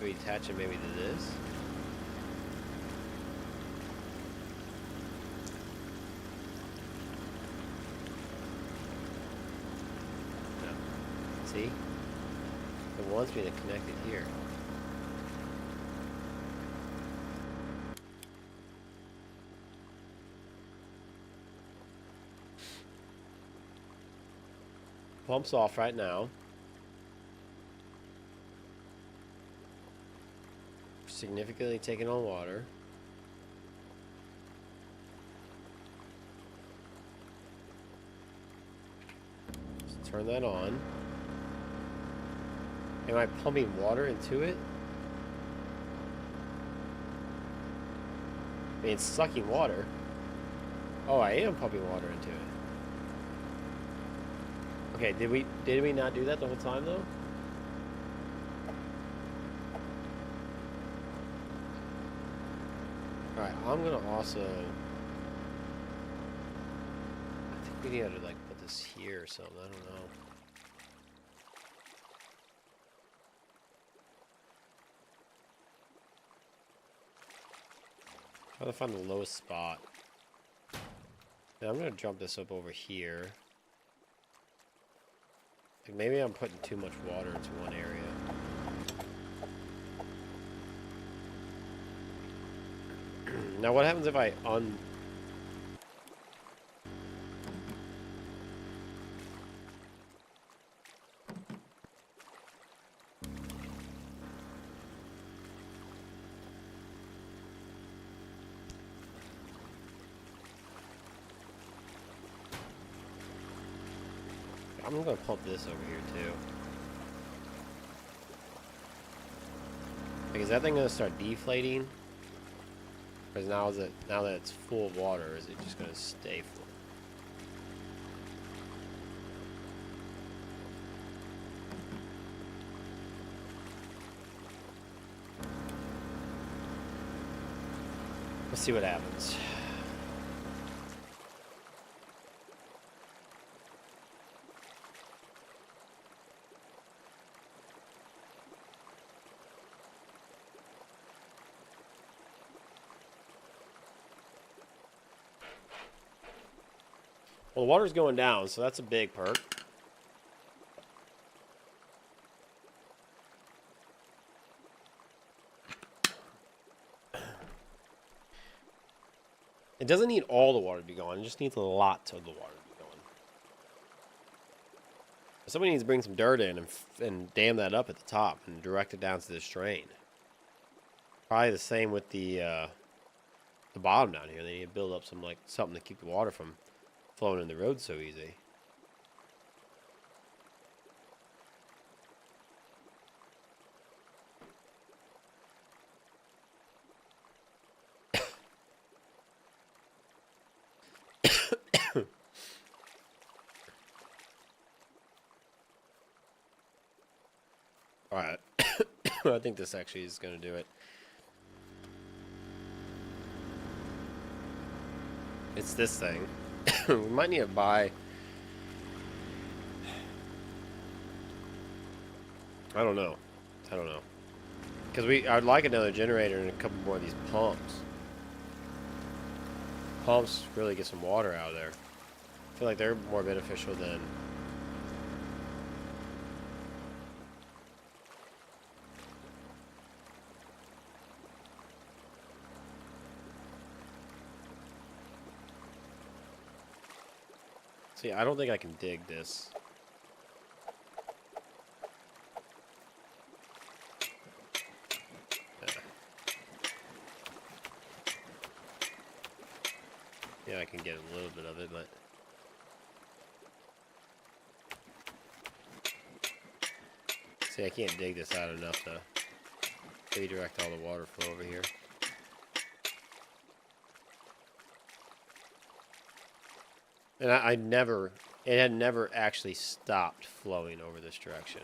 Do we attach it maybe to this? No. See? It wants me to connect it here. Pump's off right now. Significantly taking on water. Let's turn that on. Am I pumping water into it? I mean, it's sucking water. Oh, I am pumping water into it. Okay, did we not do that the whole time though? Alright, I'm gonna also I think we need to like put this here or something, I don't know. Trying to find the lowest spot. Now I'm gonna jump this up over here. Like maybe I'm putting too much water into one area. Now what happens if I I'm gonna pump this over here too. Like, is that thing gonna start deflating? Because now that it's full of water, is it just gonna stay full? Let's see what happens. Well, the water's going down, so that's a big perk. It doesn't need all the water to be gone. It just needs a lot of the water to be gone. Somebody needs to bring some dirt in and dam that up at the top and direct it down to this drain. Probably the same with the bottom down here. They need to build up some something to keep the water from flowing in the road so easy. Alright. I think this actually is going to do it. It's this thing. We might need to buy I don't know. I don't know. Because I'd like another generator and a couple more of these pumps. Pumps really get some water out of there. I feel like they're more beneficial than... See, I don't think I can dig this. Yeah, I can get a little bit of it, but... See, I can't dig this out enough to redirect all the water flow over here. And it had never actually stopped flowing over this direction.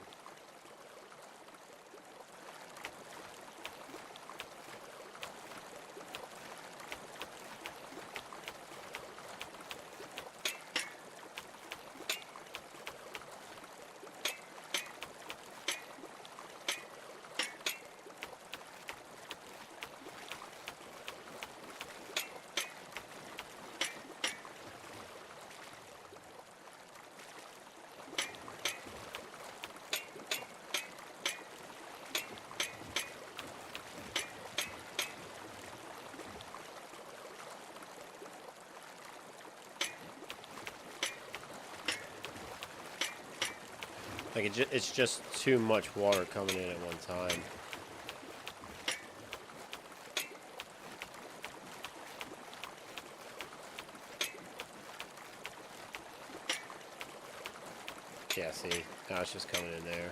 Like, it's just too much water coming in at one time. Yeah, see, now it's just coming in there.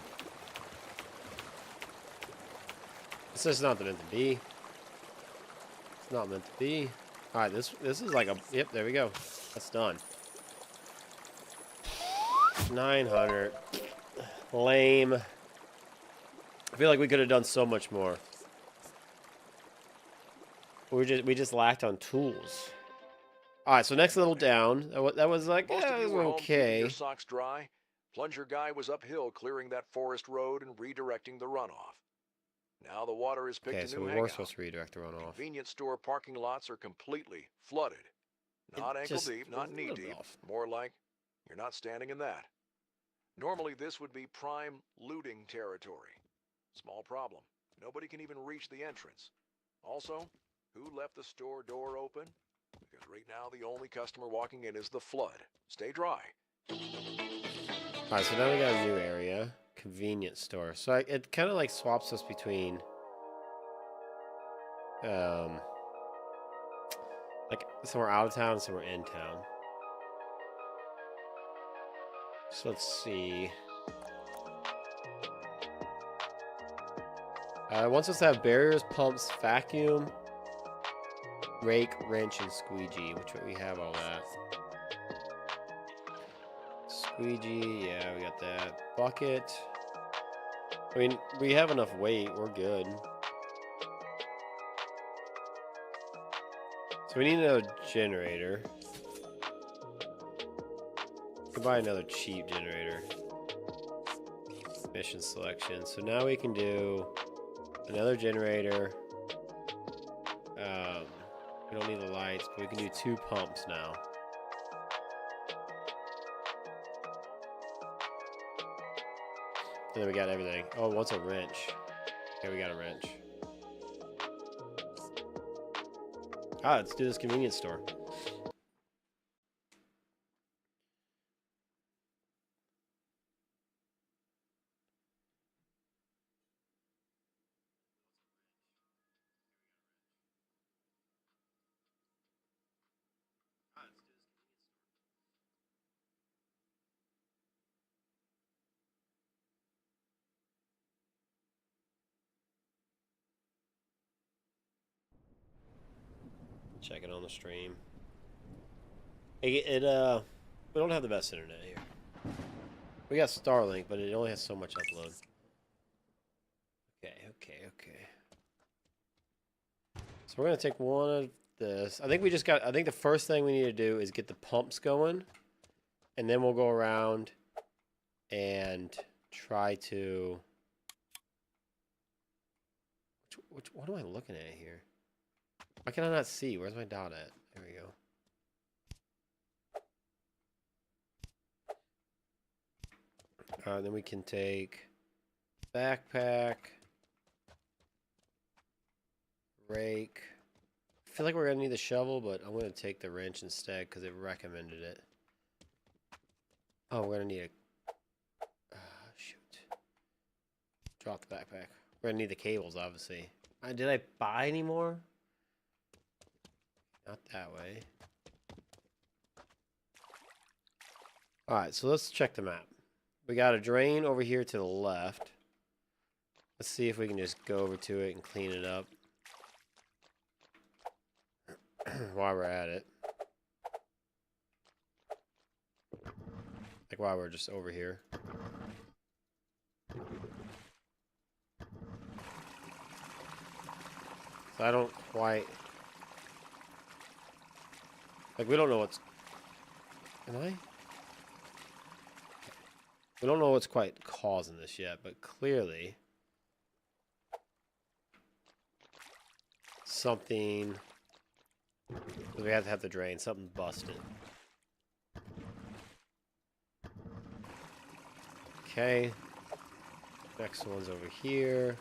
It's just not meant to be. It's not meant to be. Alright, this is like a... Yep, there we go. That's done. 900. Lame. I feel like we could have done so much more. We just lacked on tools. All right, so next level down. That was like, Most of you were home keeping okay. your socks dry. Plunger guy was uphill clearing that forest road and redirecting the runoff. Now the water is picked Okay, a so new we hangout. were supposed to redirect the runoff. Convenience store parking lots are completely flooded. Not ankle deep, not knee deep. More like you're not standing in that. Normally this would be prime looting territory. Small problem. Nobody can even reach the entrance. Also, who left the store door open? Because right now the only customer walking in is the flood. Stay dry. Alright, so now we got a new area. Convenience store. So it kind of like swaps us between... like somewhere out of town and somewhere in town. So let's see. Wants us to have barriers, pumps, vacuum, rake, wrench, and squeegee, which we have all that. Squeegee, yeah, we got that. Bucket. I mean, we have enough weight. We're good. So we need another generator. We can buy another cheap generator. Mission selection. So now we can do another generator. We don't need the lights, but we can do 2 pumps now. And then we got everything. Oh, what's a wrench? Okay, we got a wrench. Let's do this convenience store. Check it on the stream. We don't have the best internet here. We got Starlink, but it only has so much upload. Okay. So we're gonna take one of this. I think the first thing we need to do is get the pumps going, and then we'll go around and try to What am I looking at here? Why can I not see? Where's my dot at? There we go. Then we can take backpack, rake. I feel like we're gonna need the shovel, but I'm gonna take the wrench instead because it recommended it. Oh, we're gonna need a shoot. Drop the backpack. We're gonna need the cables, obviously. Did I buy any more? Not that way. Alright, so let's check the map. We got a drain over here to the left. Let's see if we can just go over to it and clean it up while we're at it. Like while we're just over here. So I don't quite... Like, we don't know what's... Am I? We don't know what's quite causing this yet, but clearly... something... We have to have the drain. Something busted. Okay. Next one's over here.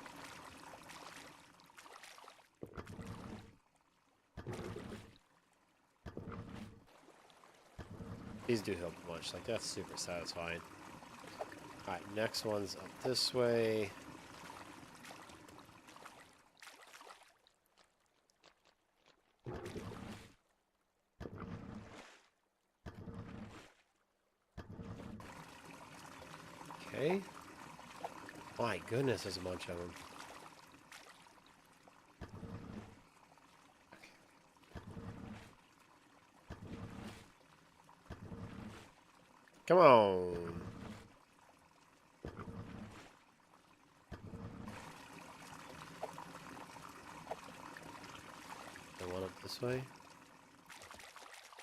These do help a bunch. Like, that's super satisfying. Alright, next one's up this way. Okay. My goodness, there's a bunch of them. Come on. And one up this way.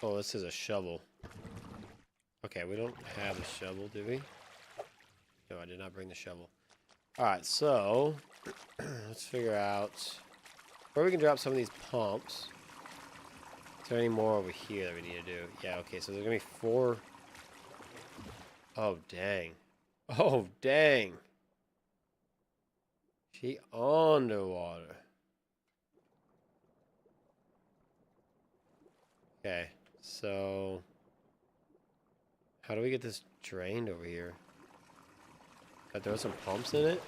Oh, this is a shovel. Okay, we don't have a shovel, do we? No, I did not bring the shovel. Alright, so let's figure out where we can drop some of these pumps. Is there any more over here that we need to do? Yeah, okay, so there's gonna be 4. Oh, dang. Oh, dang. She underwater. Okay, so how do we get this drained over here? I throw some pumps in it?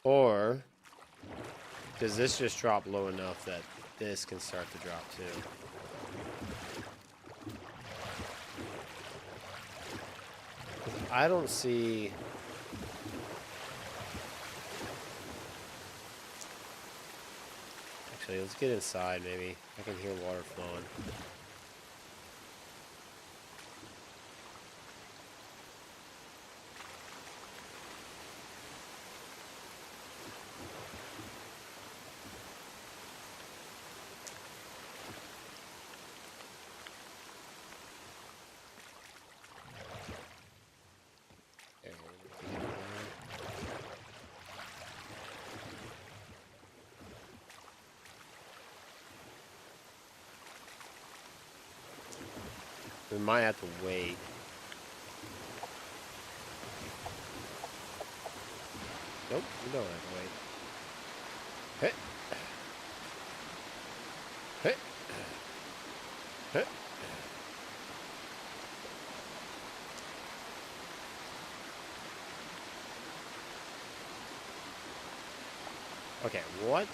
Or does this just drop low enough that this can start to drop too? I don't see... Actually, let's get inside maybe. I can hear water flowing. We might have to wait. Nope, we don't have to wait. Hey. Hey. Hey. Okay, what?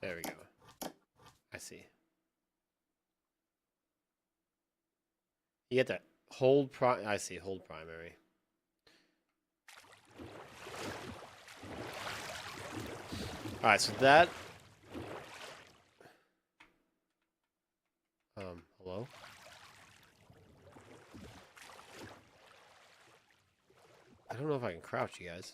There we go. I see. You get that hold I see, hold primary. Alright, so that... hello? I don't know if I can crouch, you guys.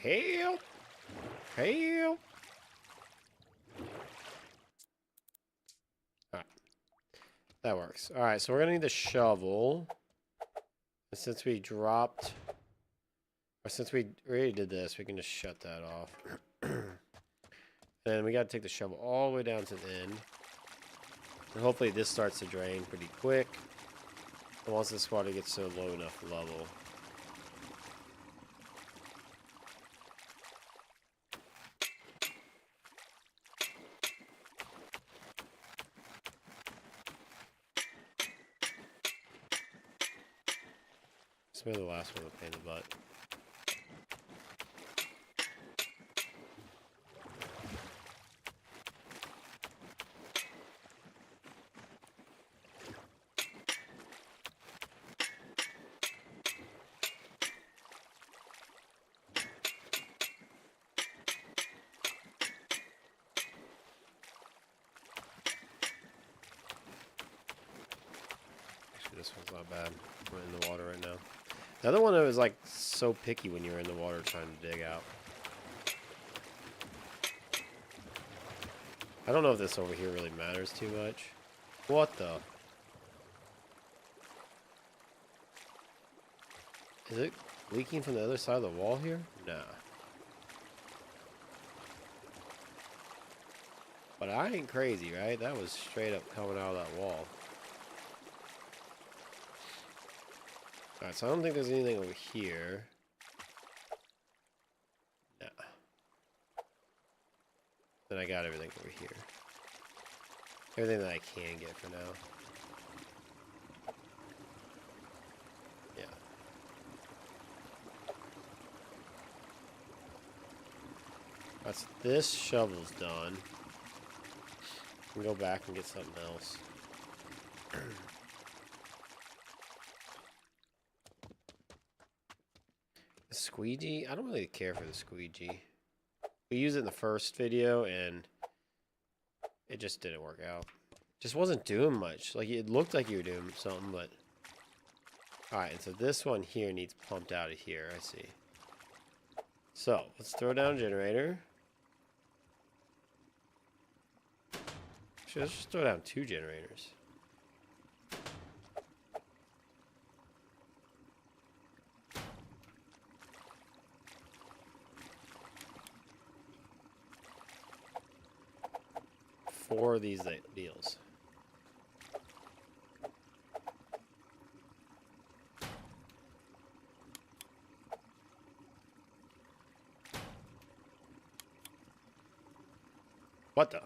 Help! Help! Alright. That works. Alright, so we're gonna need the shovel. And since we dropped... Or since we already did this, we can just shut that off. And we gotta take the shovel all the way down to the end. And hopefully this starts to drain pretty quick. And once this water gets to a low enough level. This may be the last one to pain in the butt. This one's not bad. We're in the water right now. The other one that was like so picky when you were in the water trying to dig out. I don't know if this over here really matters too much. What the? Is it leaking from the other side of the wall here? Nah. But I ain't crazy, right? That was straight up coming out of that wall. Alright, so I don't think there's anything over here. Nah. Then I got everything over here. Everything that I can get for now. Yeah. That's this shovel's done. We can go back and get something else. The squeegee? I don't really care for the squeegee. We used it in the first video and it just didn't work out. Just wasn't doing much. Like it looked like you were doing something, but alright, and so this one here needs pumped out of here, I see. So let's throw down a generator. Actually, let's just throw down 2 generators. Four of these deals. What the?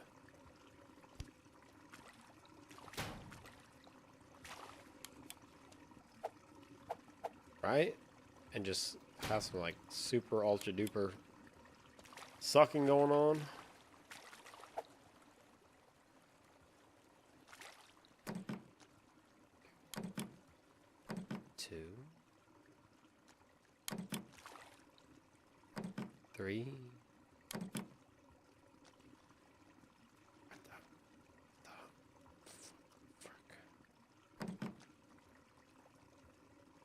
Right? And just have some like super ultra duper sucking going on. Two. 3.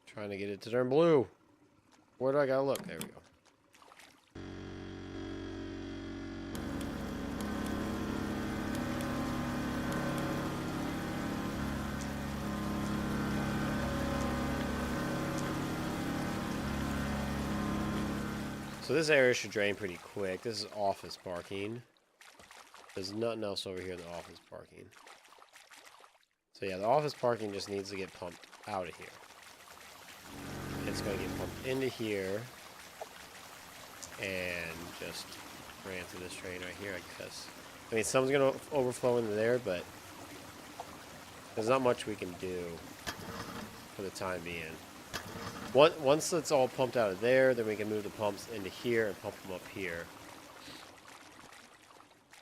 Trying to get it to turn blue. Where do I gotta look? There we go. So this area should drain pretty quick. This is office parking. There's nothing else over here in the office parking. So yeah, the office parking just needs to get pumped out of here. It's going to get pumped into here and just ran through this drain right here, I guess. I mean, some's going to overflow into there, but there's not much we can do for the time being. Once it's all pumped out of there, then we can move the pumps into here and pump them up here.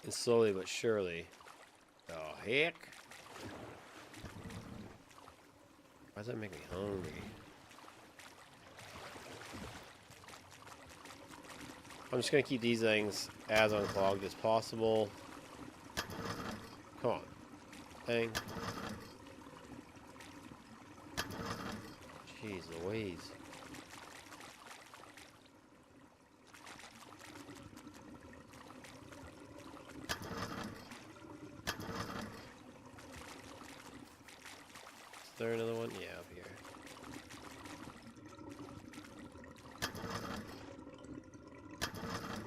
And slowly but surely. Oh, heck. Why does that make me hungry? I'm just going to keep these things as unclogged as possible. Come on. Thing. Jeez Louise. there another one? Yeah, up here.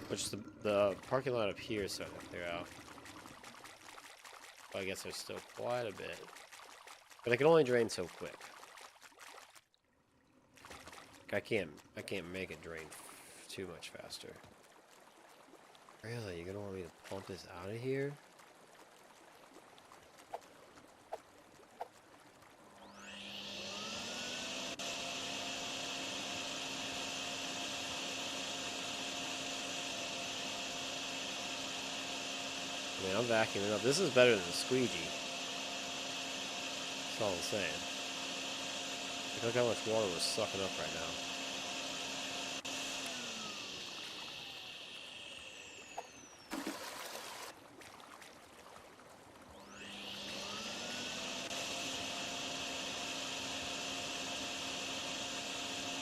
Which the parking lot up here is starting to clear out. Well, I guess there's still quite a bit. But I can only drain so quick. I can't make it drain too much faster. Really? You're gonna want me to pump this out of here? I mean, I'm vacuuming up. This is better than the squeegee. That's all I'm saying. Look how much water we're sucking up right now.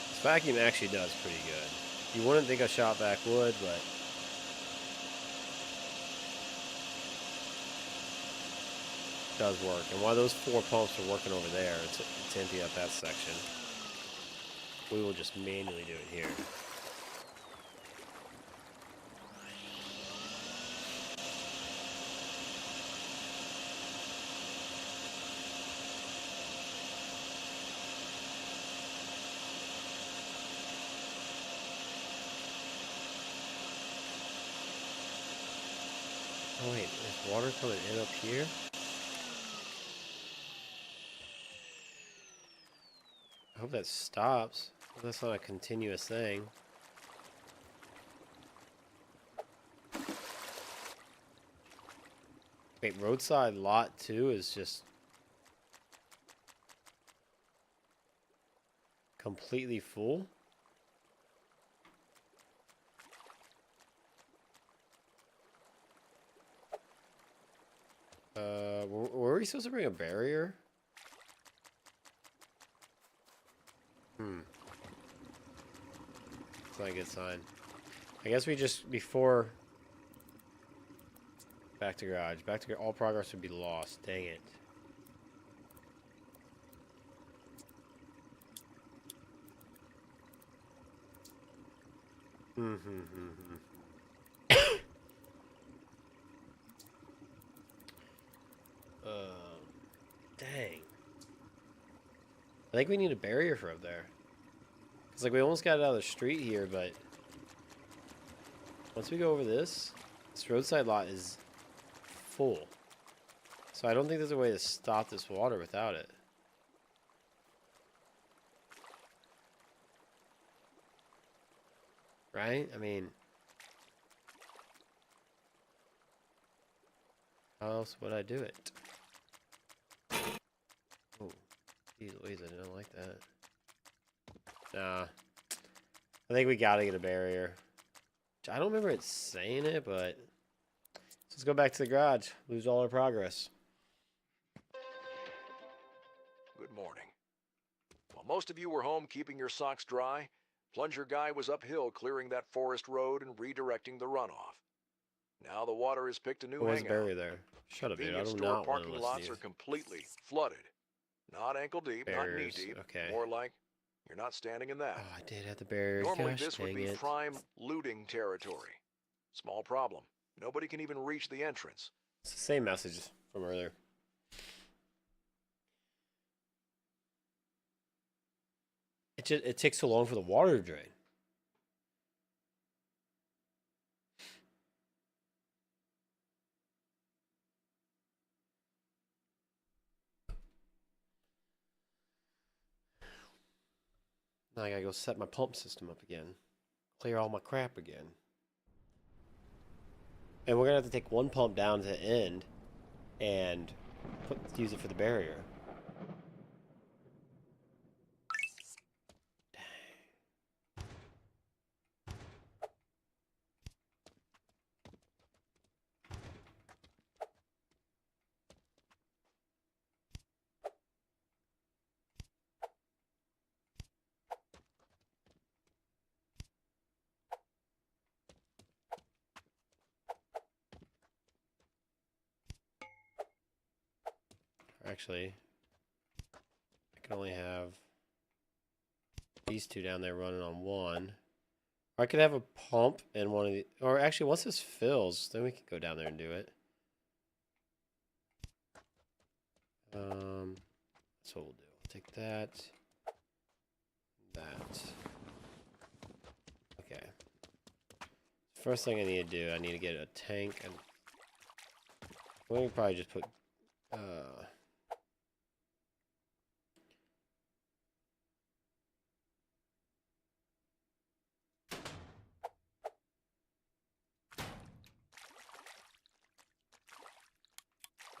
This vacuum actually does pretty good. You wouldn't think a shop vac would, but it does work. And while those 4 pumps are working over there, it's empty out that section. We will just manually do it here. Oh wait, is water coming in up here? I hope that stops. I hope that's not a continuous thing. Wait, roadside lot 2 is just completely full? Were we supposed to bring a barrier? It's not a good sign. I guess we just, before... Back to garage. Back to all progress would be lost. Dang it. Dang. I think we need a barrier for up there. It's like we almost got it out of the street here, but once we go over this roadside lot is full. So I don't think there's a way to stop this water without it. Right? I mean, how else would I do it? Oh, geez Louise, I didn't like that. Nah. I think we gotta get a barrier. I don't remember it saying it, but let's go back to the garage. Lose all our progress. Good morning. While most of you were home keeping your socks dry, Plunger Guy was uphill clearing that forest road and redirecting the runoff. Now the water has picked a new Where's hangout. the barrier there? Shut up, dude. I Convenience do store not want to parking listen lots to you. are completely flooded. Not ankle deep, Barriers, not knee deep. okay. More like you're not standing in that. Oh, I did have the barrier. Normally Gosh, this would dang be it. prime looting territory. Small problem. Nobody can even reach the entrance. It's the same message from earlier. It takes so long for the water to drain. Now I gotta go set my pump system up again. Clear all my crap again. And we're gonna have to take one pump down to the end and use it for the barrier. Actually, can only have these two down there running on one. Or I could have a pump and one of the... Or actually, once this fills, then we can go down there and do it. That's what we'll do. Take that. That. Okay. First thing I need to do, I need to get a tank. And we can probably just put...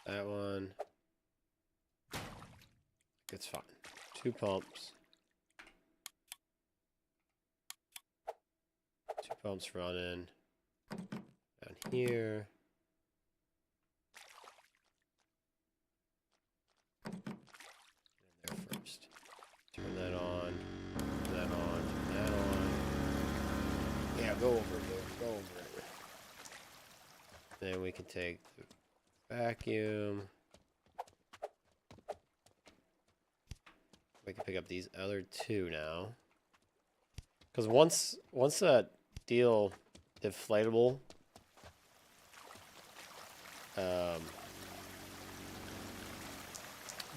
that one. It's fine. 2 pumps. 2 pumps running. Down here. There first. Turn that on. Turn that on. Turn that on. Yeah, go over it. Go over it. Then we can take the vacuum. We can pick up these other 2 now. Because once that deal deflatable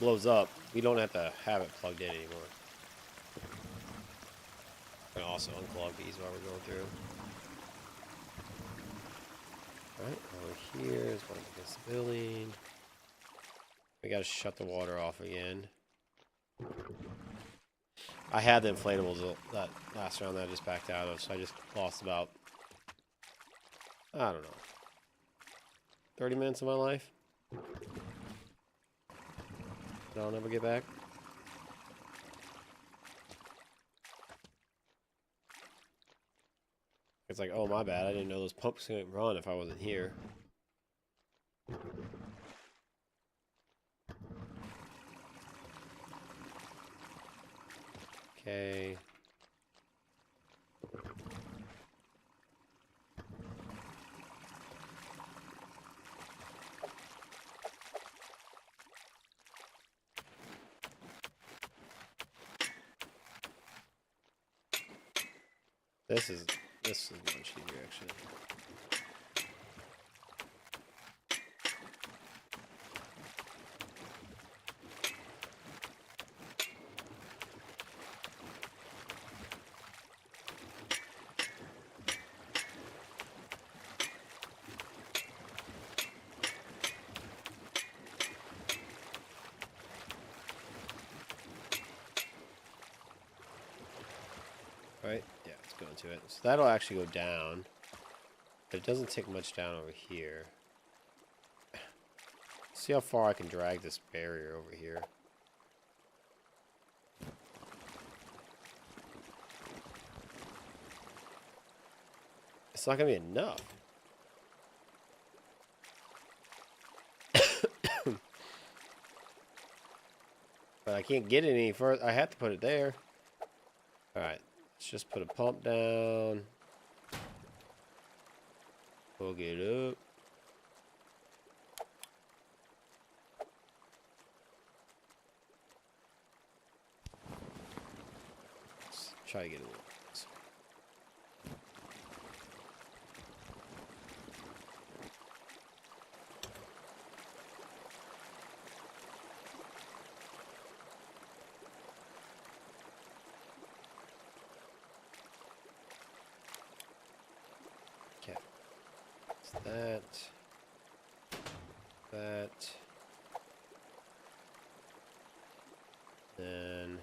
blows up, we don't have to have it plugged in anymore. We can also unclog these while we're going through. Alright, over here is one against the building. We gotta shut the water off again. I had the inflatables that last round that I just backed out of, so I just lost about, I don't know, 30 minutes of my life. That I'll never get back. It's like, oh my bad, I didn't know those pumps couldn't run if I wasn't here. Okay. This is much easier actually. Right? Yeah, let's go into it. So that'll actually go down. But it doesn't take much down over here. See how far I can drag this barrier over here. It's not going to be enough. But I can't get it any further. I have to put it there. Alright. Let's just put a pump down. Plug it up. Let's try to get a little. That. Then.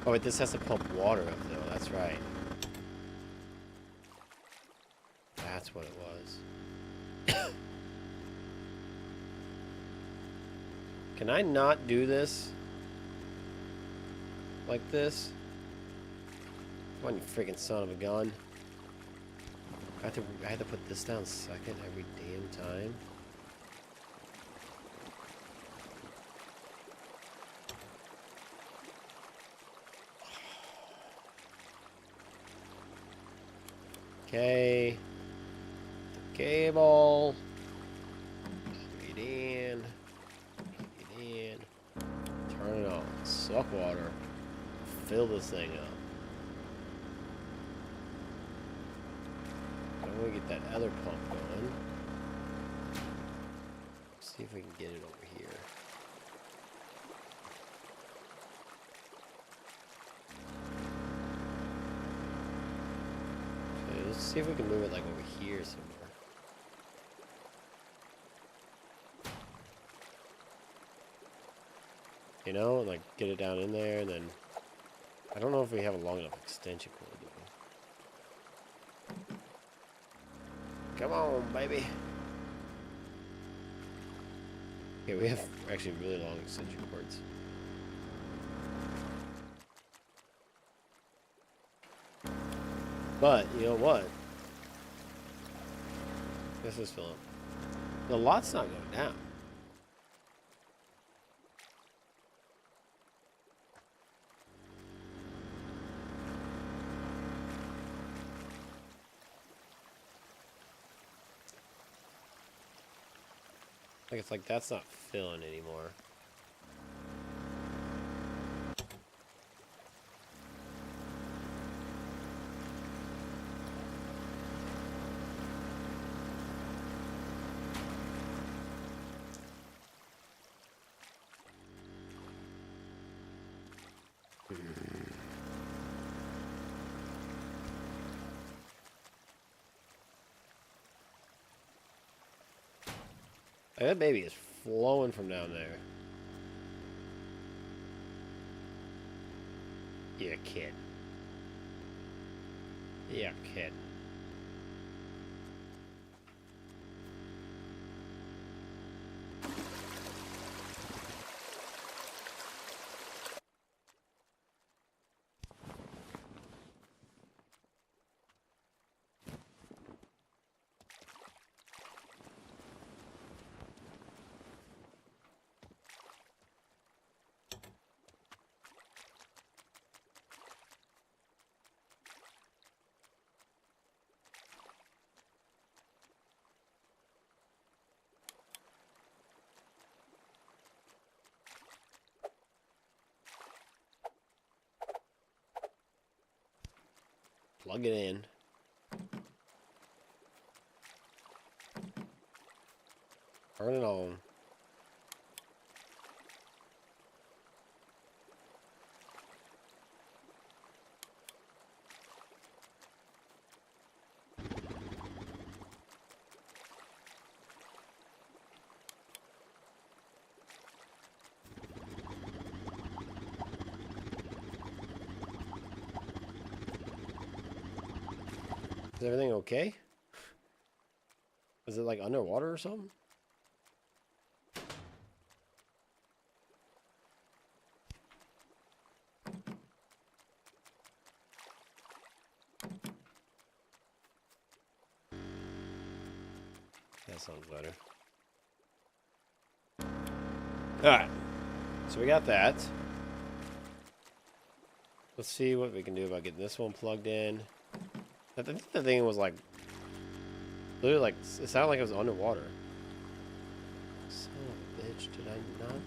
Oh wait, this has to pump water up though, that's right. That's what it was. Can I not do this? Like this? Come on, you freaking son of a gun. I have to put this down second every damn time. Okay. Cable. suck water. Fill this thing up. I'm gonna get that other pump going. See if we can get it over here. Okay, let's see if we can move it like over here somewhere. You know, like get it down in there, and then I don't know if we have a long enough extension cord. Come on, baby. Okay, we have actually really long extension cords. But you know what? This is filling. The lot's not going down. Like it's like that's not filling anymore. That baby is flowing from down there. Yeah, kid. Yeah, kid. Plug it in. Turn it on. Is everything okay? Is it like underwater or something? That sounds better. Alright. So we got that. Let's see what we can do about getting this one plugged in. I think the thing was like, literally like, it sounded like it was underwater. Son of a bitch, did I not?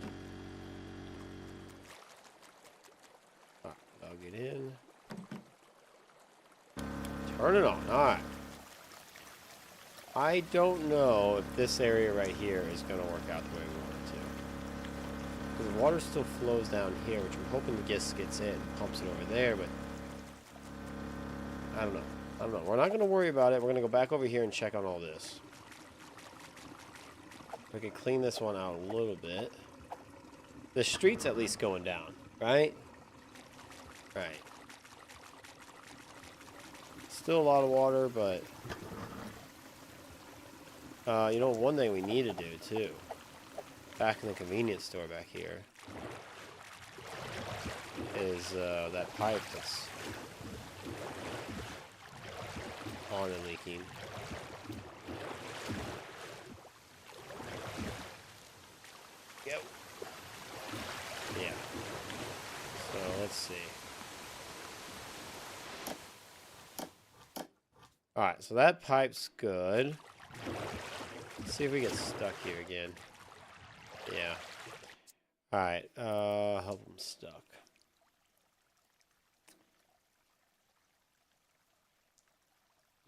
Alright, I'll get in. Turn it on, alright. I don't know if this area right here is going to work out the way we want it to. Because the water still flows down here, which I'm hoping the gets in, pumps it over there, but I don't know. I don't know. We're not going to worry about it. We're going to go back over here and check on all this. We can clean this one out a little bit. The street's at least going down, right? Right. Still a lot of water, but you know, one thing we need to do too, back in the convenience store back here, is that pipe that's on and leaking. Go. Yeah. So let's see. Alright, so that pipe's good. Let's see if we get stuck here again. Yeah. Alright, help them stuck.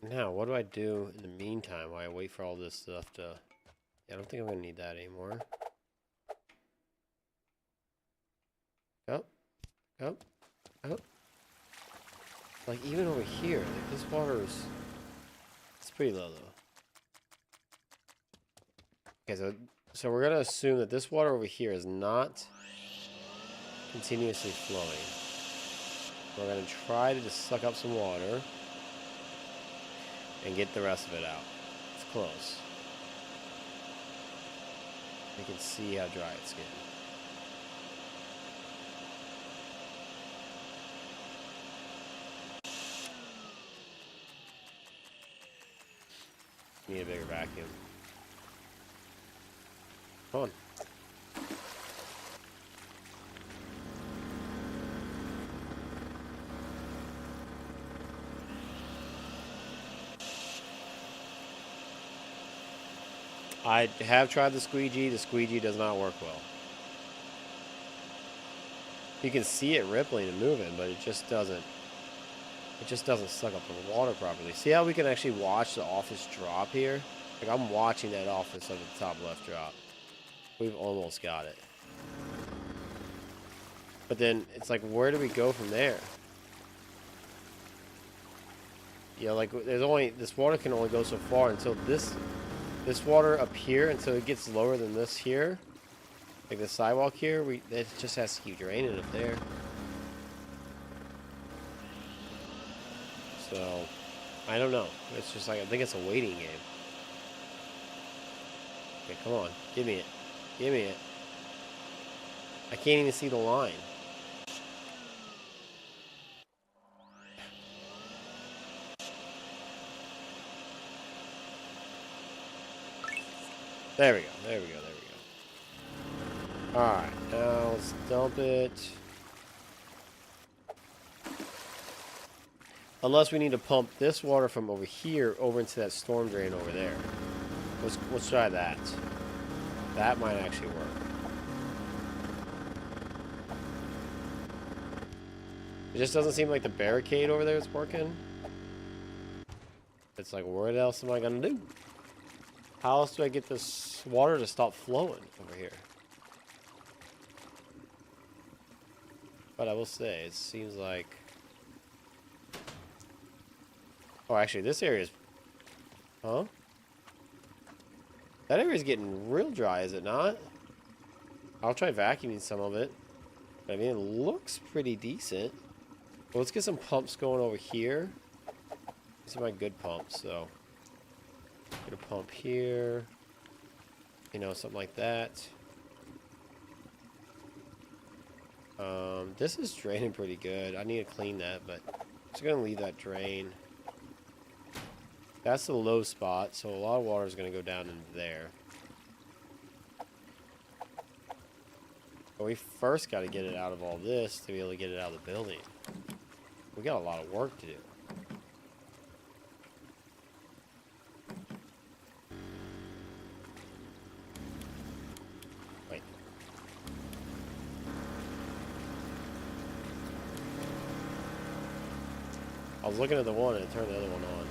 Now, what do I do in the meantime while I wait for all this stuff to... Yeah, I don't think I'm going to need that anymore. Up, up, up. Like, even over here, like, this water is... It's pretty low, though. Okay, so we're going to assume that this water over here is not continuously flowing. We're going to try to just suck up some water and get the rest of it out. It's close. You can see how dry it's getting. Need a bigger vacuum. Come on. I have tried the squeegee. The squeegee does not work well. You can see it rippling and moving, but it just doesn't suck up the water properly. See how we can actually watch the office drop here? Like, I'm watching that office over the top left drop. We've almost got it. But then it's like, where do we go from there? You know, like, there's only, this water can only go so far until this water up here, until it gets lower than this here. Like the sidewalk here, it just has to keep draining up there. So, I don't know. It's just like, I think it's a waiting game. Okay, come on. Give me it. Give me it. I can't even see the line. There we go. There we go. There we go. Alright, now let's dump it. Unless we need to pump this water from over here over into that storm drain over there. Let's try that. That might actually work. It just doesn't seem like the barricade over there is working. It's like, what else am I gonna do? How else do I get this water to stop flowing over here? But I will say, it seems like... Oh, actually, this area is... Huh? That area is getting real dry, is it not? I'll try vacuuming some of it. But I mean, it looks pretty decent. Well, let's get some pumps going over here. These are my good pumps, so... Get a pump here. You know, something like that. This is draining pretty good. I need to clean that, but I'm just going to leave that drain. That's the low spot, so a lot of water is going to go down into there. But we first got to get it out of all this to be able to get it out of the building. We got a lot of work to do. Wait. I was looking at the one and it turned the other one on.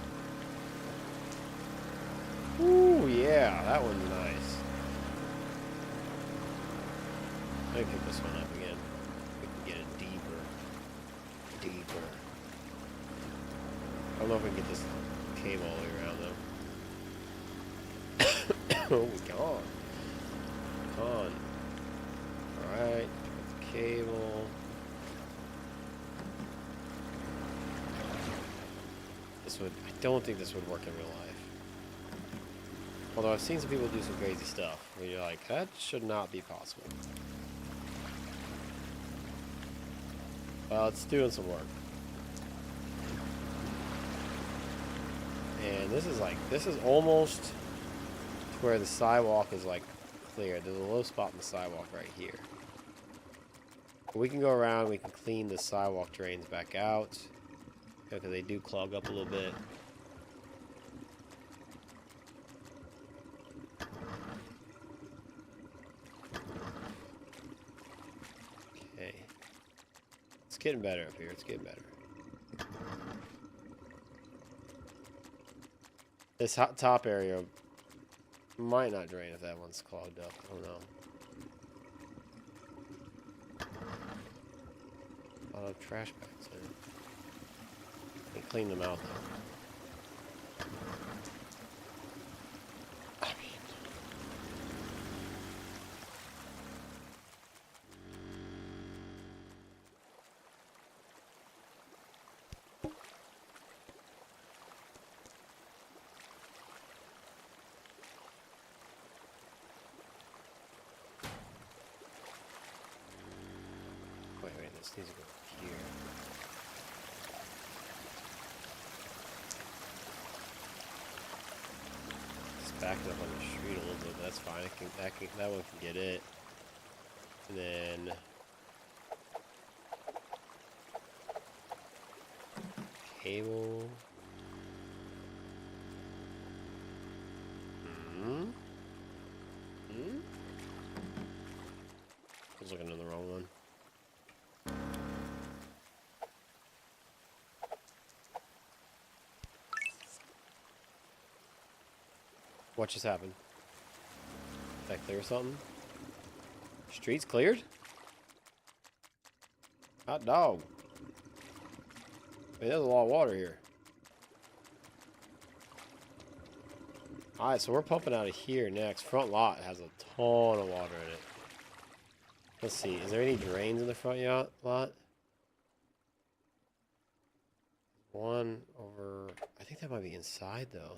Ooh, yeah, that one's nice. Let me pick this one up again. We can get it deeper. Deeper. I don't know if we can get this cable all the way around, though. Oh, we can. Come on. Alright, the cable. This would... I don't think this would work in real life. Although I've seen some people do some crazy stuff where you're like, that should not be possible. Well, it's doing some work. And this is almost to where the sidewalk is like clear. There's a low spot in the sidewalk right here. But we can go around, we can clean the sidewalk drains back out. Because they do clog up a little bit. It's getting better up here. It's getting better. This hot top area might not drain if that one's clogged up. I don't know. A lot of trash bags there. They clean them out though. Wait, this needs to go here. Just back it up on the street a little bit, but that's fine. That one can get it. And then cable. I was looking at the wrong one. What just happened? Did I clear something? Streets cleared? Hot dog. I mean, there's a lot of water here. Alright, so we're pumping out of here next. Front lot has a ton of water in it. Let's see, is there any drains in the front lot? One over... I think that might be inside, though.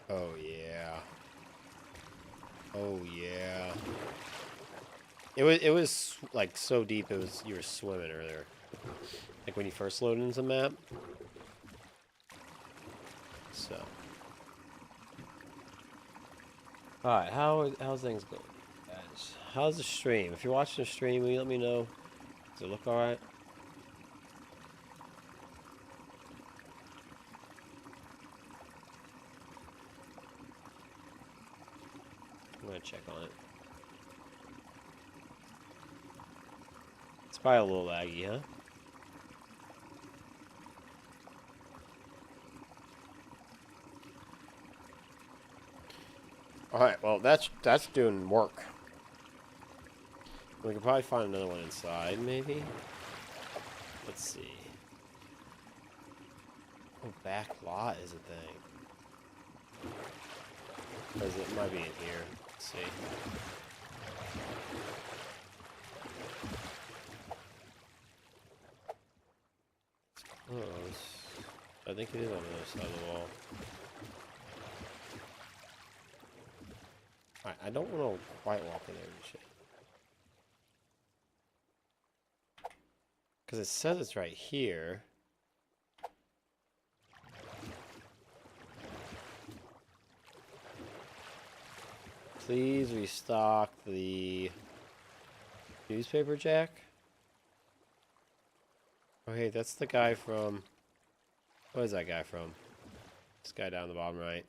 Oh, yeah. Oh, yeah. It was like so deep it was you were swimming earlier. Like when you first loaded into the map. So. Alright, how's things going, guys? How's the stream? If you're watching the stream, will you let me know? Does it look alright? I'm gonna check on it. It's probably a little laggy, huh? Alright, well that's doing work. We could probably find another one inside, maybe? Let's see. Oh, back lot is a thing. Or is it might be in here. Let's see. It's close. I think it is on the other side of the wall. Alright, I don't want to quite walk in there and shit. Because it says it's right here. Please restock the newspaper jack. Oh, hey, that's the guy from... What is that guy from? This guy down the bottom right.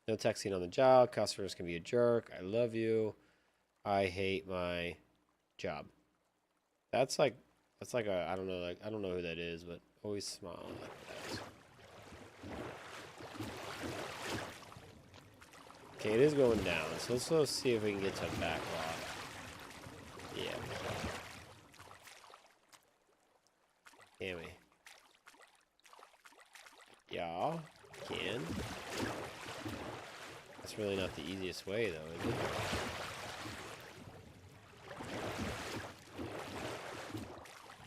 No texting on the job. Customers can be a jerk. I love you. I hate my job. That's like a, I don't know who that is, but always smile like that. Okay, it is going down, so let's see if we can get to a back lot. Yeah. Can we? Yeah, can. That's really not the easiest way, though, is it?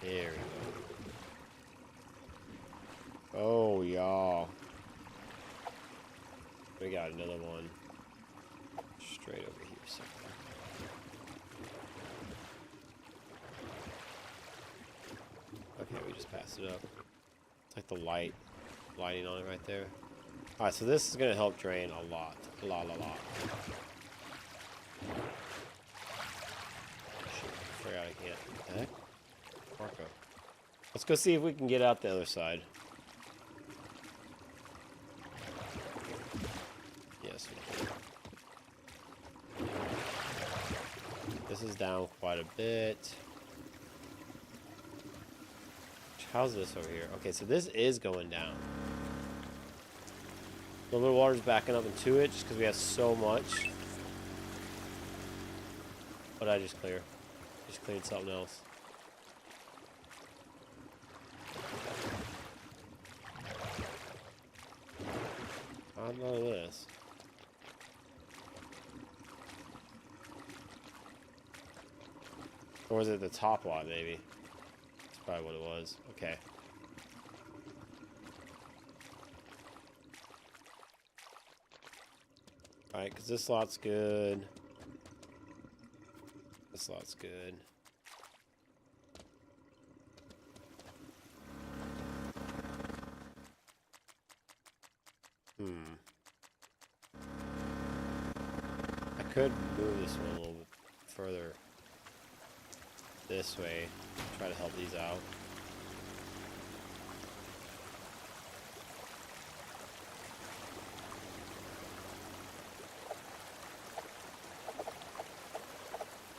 There we go. Oh, y'all. We got another one. Straight over here somewhere. Okay, we just passed it up. It's like the lighting on it right there. Alright, so this is going to help drain a lot. A lot. Shit, I forgot I can't. What the heck? Marco. Let's go see if we can get out the other side. Yes, we can. This is down quite a bit. How's this over here? Okay, so this is going down. A little bit of water's backing up into it just because we have so much. What did I just clear? Just cleared something else. I don't know this. Or was it the top lot, maybe? That's probably what it was. Okay. Alright, because this lot's good. This lot's good. I could move this one a little bit further this way. Try to help these out.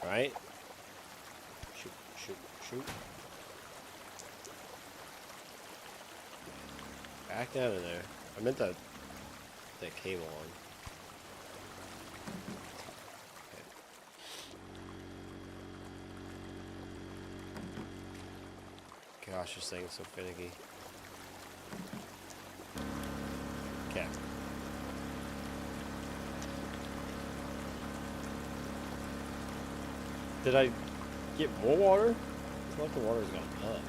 Right? Shoot, shoot, shoot. Back down in there. I meant that cable on. Okay. Gosh, this thing's so finicky. Okay. Did I get more water? I feel like the water's gone up.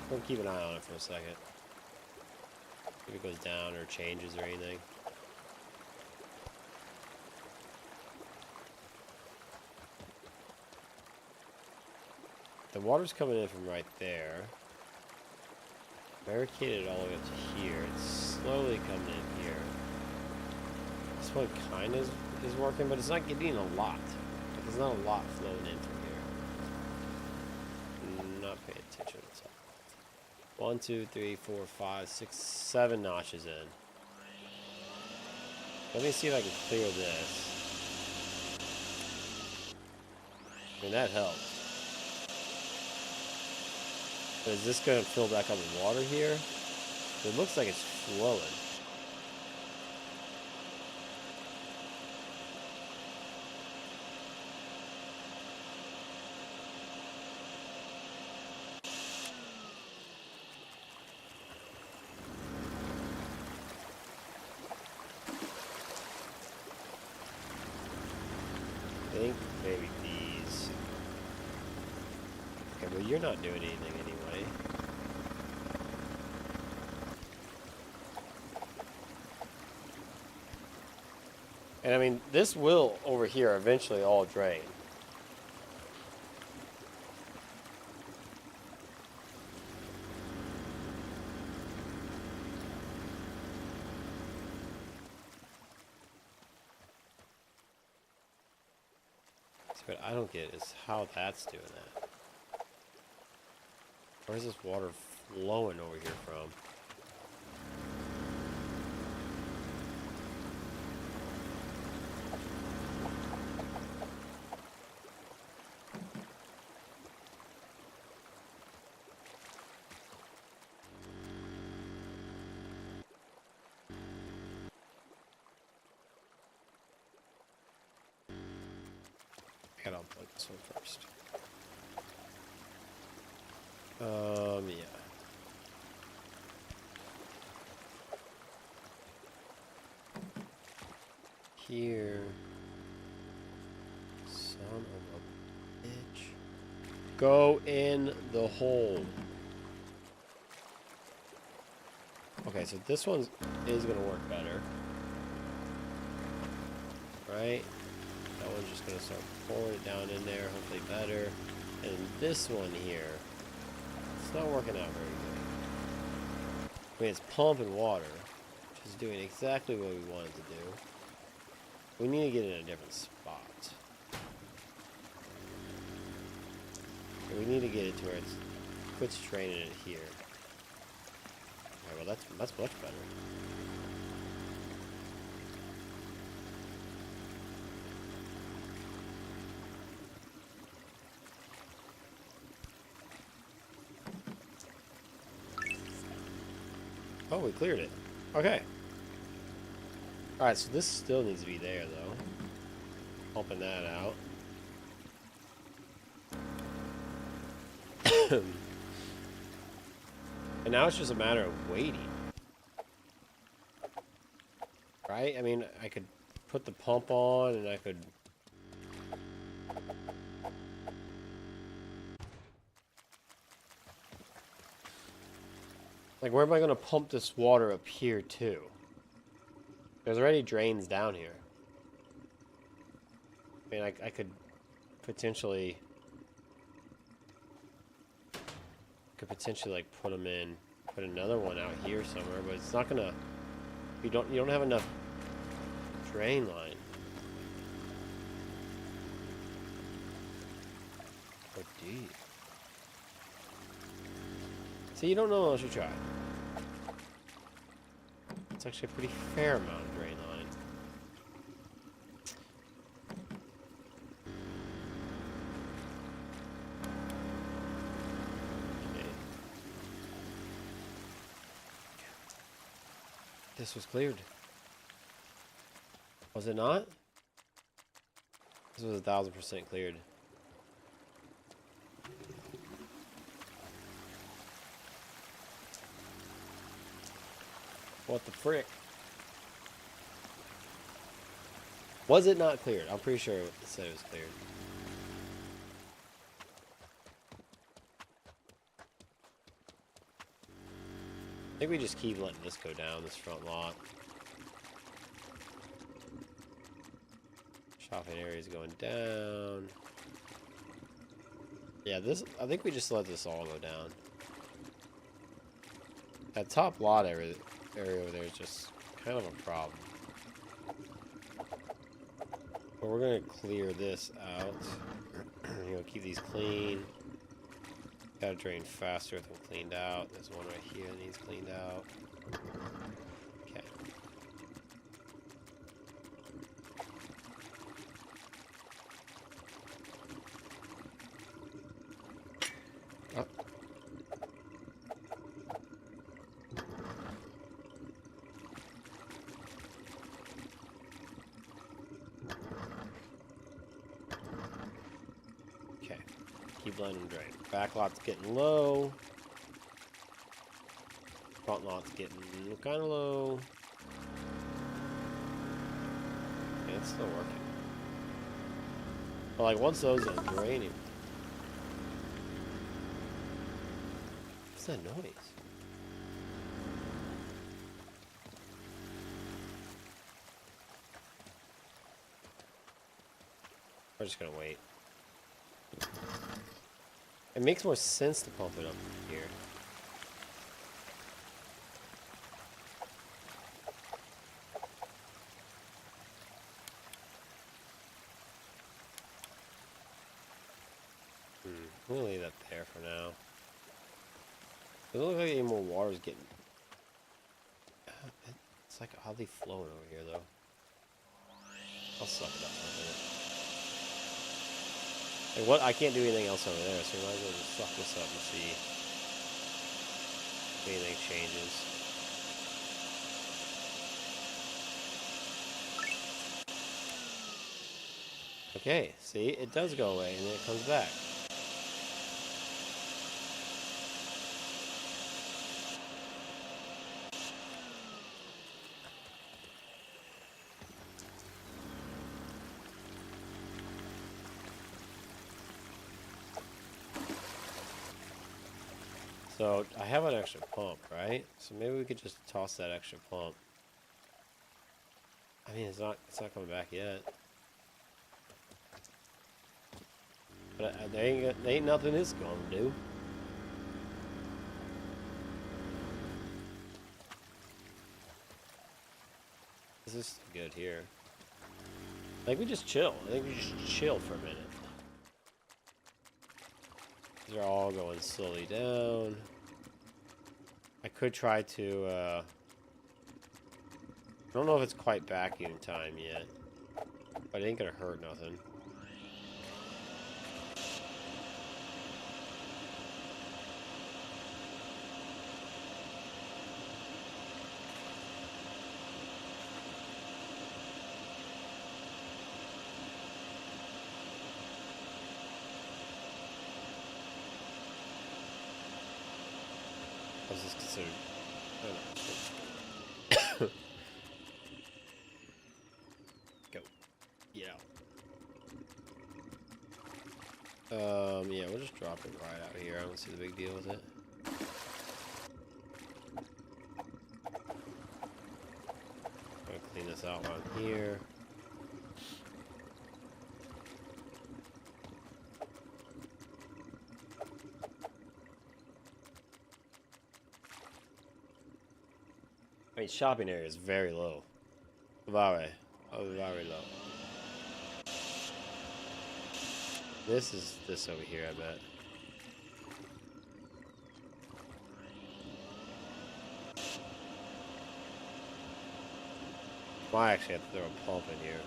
We'll keep an eye on it for a second. If it goes down or changes or anything. The water's coming in from right there. Barricaded all the way up to here. It's slowly coming in here. This one kind of is working, but it's not getting a lot. Like, there's not a lot flowing in from here. Not paying attention. 1, 2, 3, 4, 5, 6, 7 notches in. Let me see if I can clear this. I mean, that helps. But is this going to fill back up with water here? It looks like it's flowing. I think maybe these. Okay, well, you're not doing anything anyway. And I mean, this will over here eventually all drain. What I don't get is how that's doing that. Where's this water flowing over here from? I gotta unplug this one first. Yeah. Here. Son of a bitch. Go in the hole. Okay, so this one is gonna work better. Right? That one's just gonna start pouring it down in there, hopefully better. And this one here, it's not working out very good. I mean, it's pumping water, which is doing exactly what we wanted to do. We need to get in a different spot. We need to get it to where it's quits draining it here. Alright, well that's much better. Oh, we cleared it. Okay. Alright, so this still needs to be there, though. Pumping that out. And now it's just a matter of waiting. Right? I mean, I could put the pump on and I could... Like, where am I going to pump this water up here, too? There's already drains down here. I mean, I could potentially... like put them in, put another one out here somewhere, but it's not gonna. You don't have enough drain line. Oh, deep. See, you don't know unless you try. It's actually a pretty fair amount of drain line. This was cleared. Was it not? This was 1000% cleared. What the frick? Was it not cleared? I'm pretty sure it said it was cleared. I think we just keep letting this go down, this front lot. Shopping area is going down. Yeah, I think we just let this all go down. That top lot area over there is just kind of a problem. But we're going to clear this out. Keep these clean. Gotta drain faster with them cleaned out. There's one right here that needs cleaned out. Okay. Oh. Okay. Keep letting them drain. Back lot's getting low. Front lot's getting kind of low. Okay, it's still working. But like once those are draining. What's that noise? We're just gonna wait. It makes more sense to pump it up here. We'll leave that there for now. It looks like any more water's getting... It's like oddly flowing over here, though. I'll suck it up for a minute. And what? I can't do anything else over there, so we might as well just suck this up and see if anything changes. Okay, see, it does go away and then it comes back. So I have an extra pump, right? So maybe we could just toss that extra pump. I mean, it's not coming back yet. But there ain't nothing it's gonna do. This is good here. I think we just chill. I think we just chill for a minute. These are all going slowly down. I could try to, I don't know if it's quite vacuum time yet, but it ain't gonna hurt nothing. Is this considered? Oh, no. Go. Yeah. Yeah, we'll just drop it right out here. I don't see the big deal with it. Gonna clean this out on here. I mean, shopping area is very low. Very low. This is this over here, I bet. Might actually have to throw a pump in here.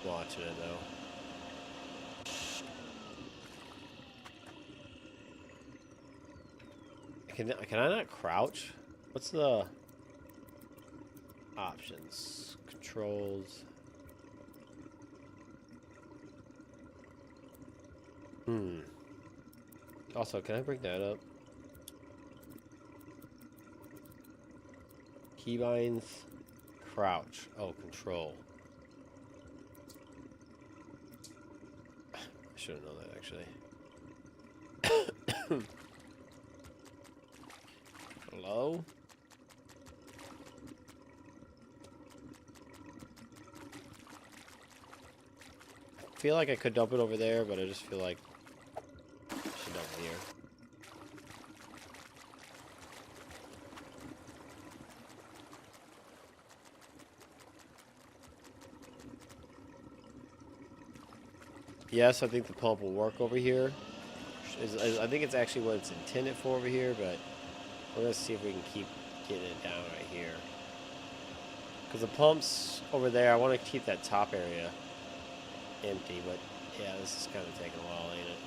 Watching it though. Can I not crouch? What's the options? Controls. Also, can I bring that up? Keybinds. Crouch. Oh, control. I should have known that actually. Hello? I feel like I could dump it over there, but I just feel like I should dump it here. Yes, I think the pump will work over here. I think it's actually what it's intended for over here, but we're going to see if we can keep getting it down right here. Because the pump's over there, I want to keep that top area empty, but yeah, this is kind of taking a while, ain't it?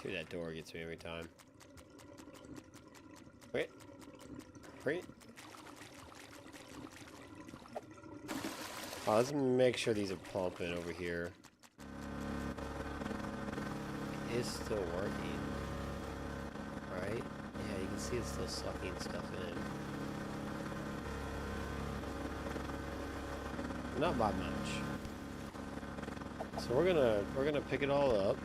Dude, that door gets me every time. Wait. Wait. Oh, let's make sure these are pumping over here. It is still working. Right? Yeah, you can see it's still sucking stuff in. Not by much. So we're gonna pick it all up.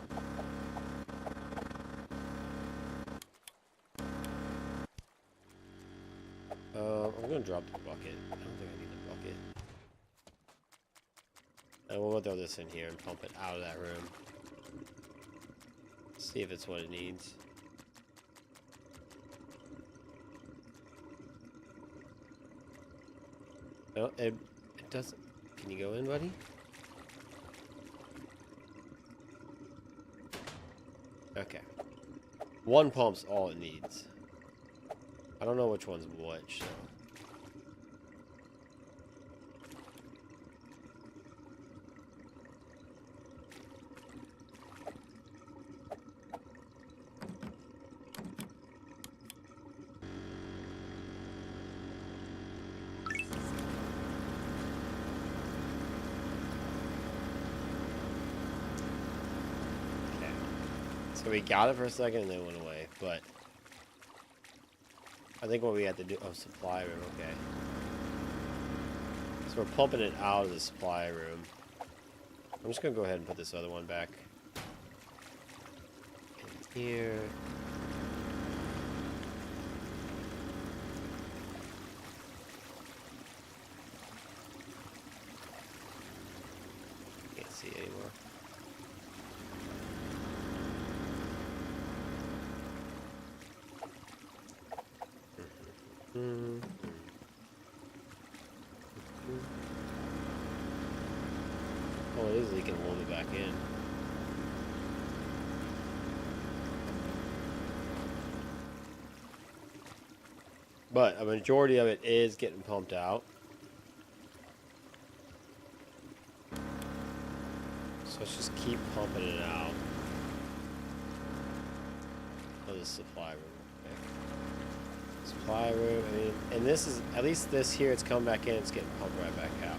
I'm gonna drop the bucket. I don't think I need the bucket. And we'll throw this in here and pump it out of that room. See if it's what it needs. No, it doesn't. Can you go in, buddy? Okay. One pump's all it needs. I don't know which one's which, so. So we got it for a second and then went away, but I think what we had to do, oh, supply room, okay. So we're pumping it out of the supply room. I'm just gonna go ahead and put this other one back in here. Can't see it anymore. Mm-hmm. Oh, it is leaking a little bit back in. But a majority of it is getting pumped out. So let's just keep pumping it out. Oh, the supply room. Okay. Supply room, I mean, and this is, at least this here, it's come back in, it's getting pumped right back out.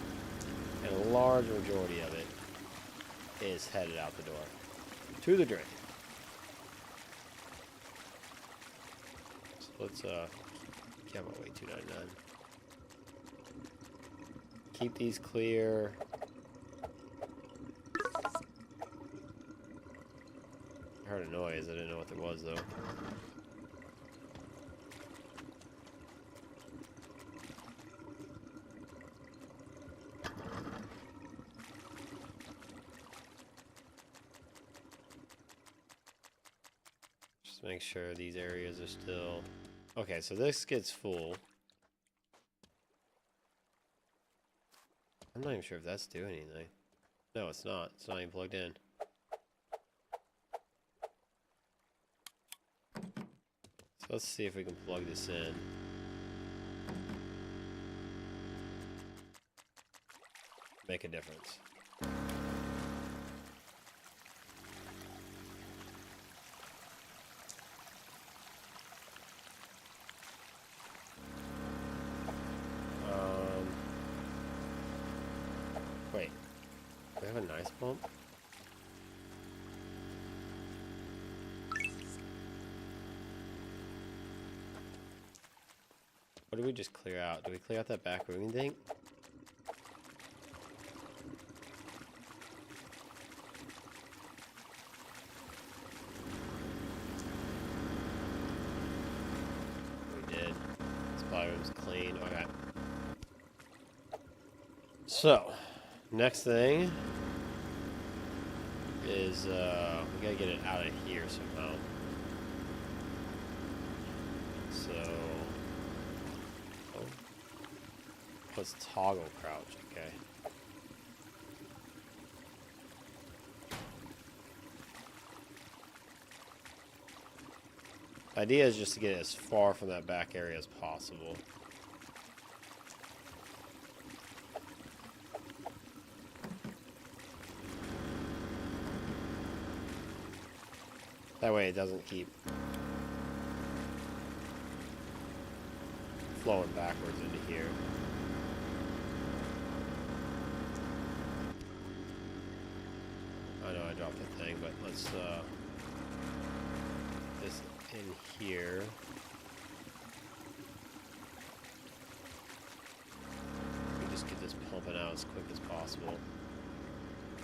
And a large majority of it is headed out the door. To the drain. So let's, get my way 299. Keep these clear. I heard a noise, I didn't know what it was though. Just make sure these areas are still... Okay, so this gets full. I'm not even sure if that's doing anything. No, it's not. It's not even plugged in. So let's see if we can plug this in. Make a difference. Wait. Do we have a nice pump? What did we just clear out? Did we clear out that back room, you think? We did. Supply room's clean. Okay. So, next thing is, we gotta get it out of here somehow. So, oh, let's toggle crouch, okay. The idea is just to get as far from that back area as possible. That way it doesn't keep flowing backwards into here. I know I dropped the thing, but let's this in here. We just get this pumping out as quick as possible.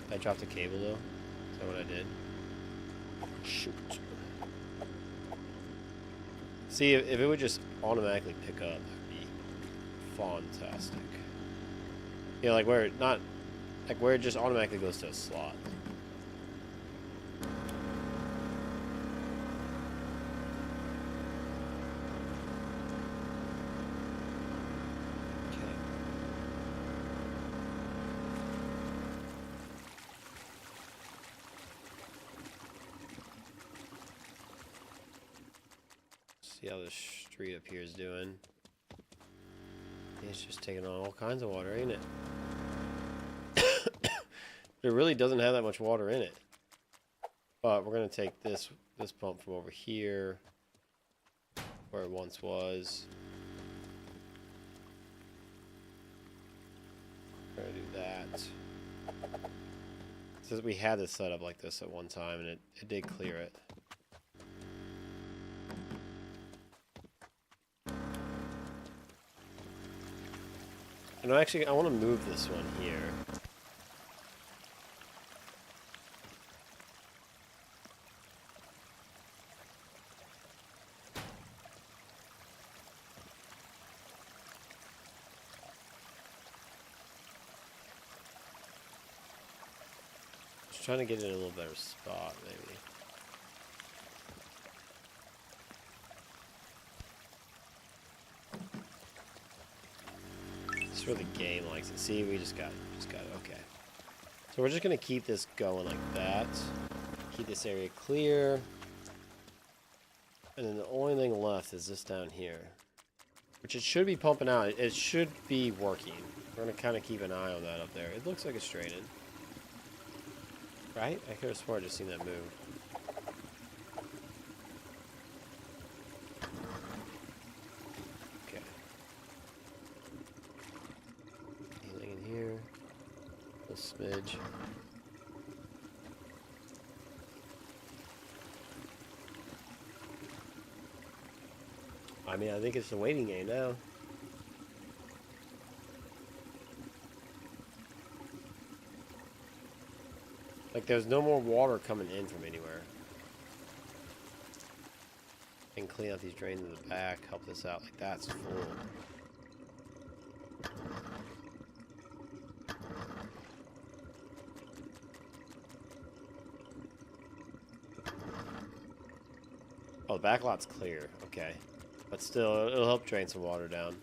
I dropped the cable though. Is that what I did? Shoot. See, if it would just automatically pick up, that'd be fantastic. You know, like where it not, like where it just automatically goes to a slot. Okay. See how this street up here is doing. It's just taking on all kinds of water, ain't it? It really doesn't have that much water in it. But we're gonna take this pump from over here, where it once was. We're gonna do that. Since we had this set up like this at one time, and it did clear it. And actually, I want to move this one here. Just trying to get it in a little better spot, maybe. sure the game likes it. See, we just got it. Okay. So we're just gonna keep this going like that. Keep this area clear. And then the only thing left is this down here. Which it should be pumping out. It should be working. We're gonna kind of keep an eye on that up there. It looks like it's draining. Right? I could have sworn I just seen that move. Okay. Anything in here? A smidge. I mean, I think it's a waiting game now. Like, there's no more water coming in from anywhere. And clean out these drains in the back, help this out. Like, that's full. Oh, the back lot's clear. Okay. But still, it'll help drain some water down.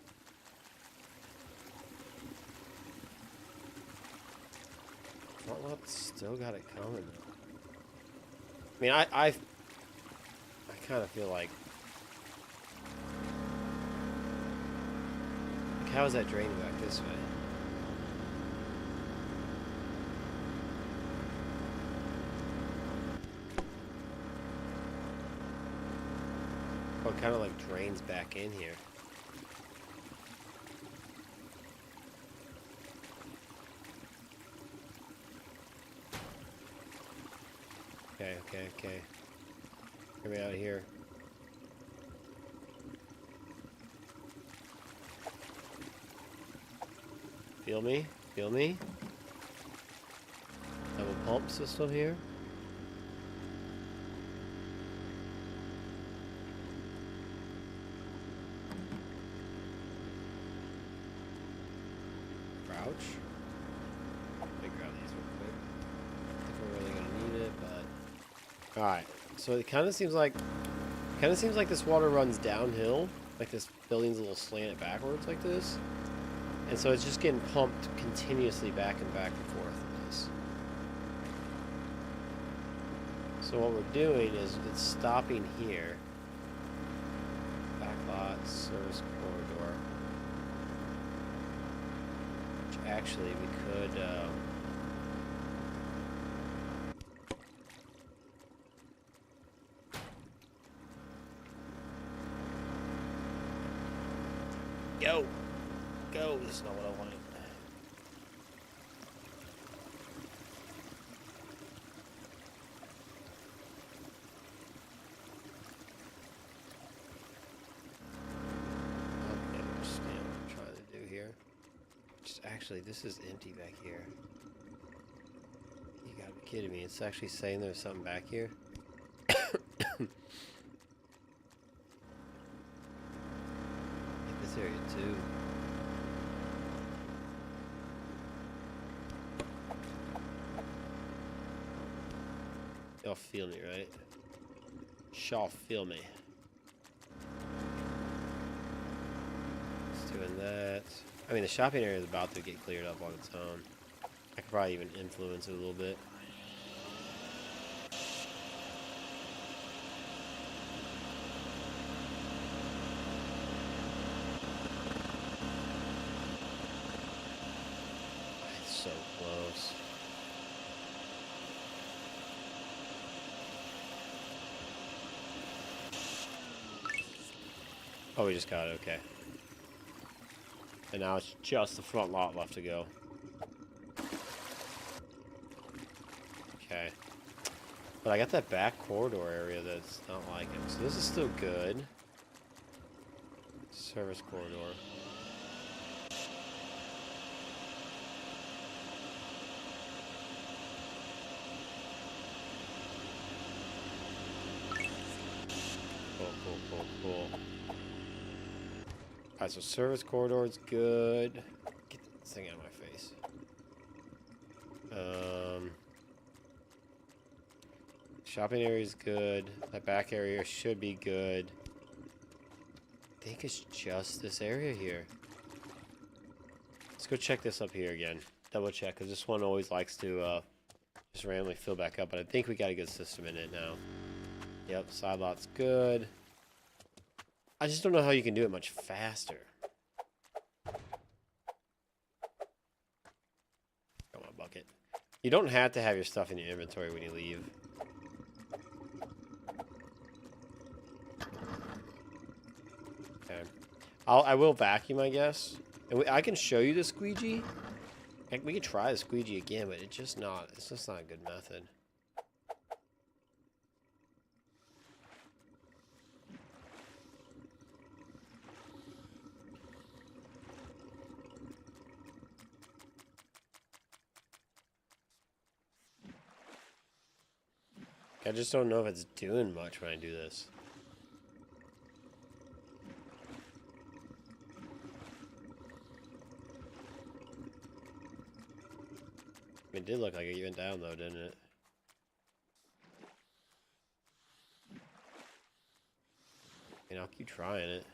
Front lot's still got it coming, though. I mean, I kind of feel like how is that draining back this way? Oh, it kind of like drains back in here. Okay. Get me out of here. Feel me? Feel me? Double pump system here. Crouch. Let me grab these real quick. If we're really gonna need it, but alright. So it kinda seems like this water runs downhill. Like this building's a little slanted backwards like this. And so it's just getting pumped continuously back and forth in this. So what we're doing is it's stopping here. Backlot, service corridor. Which actually we could... Go! This is not what I wanted. Okay, understand what I'm trying to do here. Just actually, this is empty back here. You gotta be kidding me. It's actually saying there's something back here. Like this area too. Y'all feel me, right? Y'all feel me. Just doing that. I mean, the shopping area is about to get cleared up on its own. I could probably even influence it a little bit. It's so close. Oh, we just got it, okay. And now it's just the front lot left to go. Okay. But I got that back corridor area that's not liking. So this is still good. Service corridor. Cool. Alright, so service corridor is good. Get this thing out of my face. Shopping area is good. That back area should be good. I think it's just this area here. Let's go check this up here again. Double check, because this one always likes to just randomly fill back up. But I think we got a good system in it now. Yep, side lot's good. I just don't know how you can do it much faster. Come on, bucket. You don't have to have your stuff in your inventory when you leave. Okay. I will vacuum, I guess. And I can show you the squeegee. Heck, we could try the squeegee again, but it's just not a good method. I just don't know if it's doing much when I do this. It did look like it went down though, didn't it? And I'll keep trying it.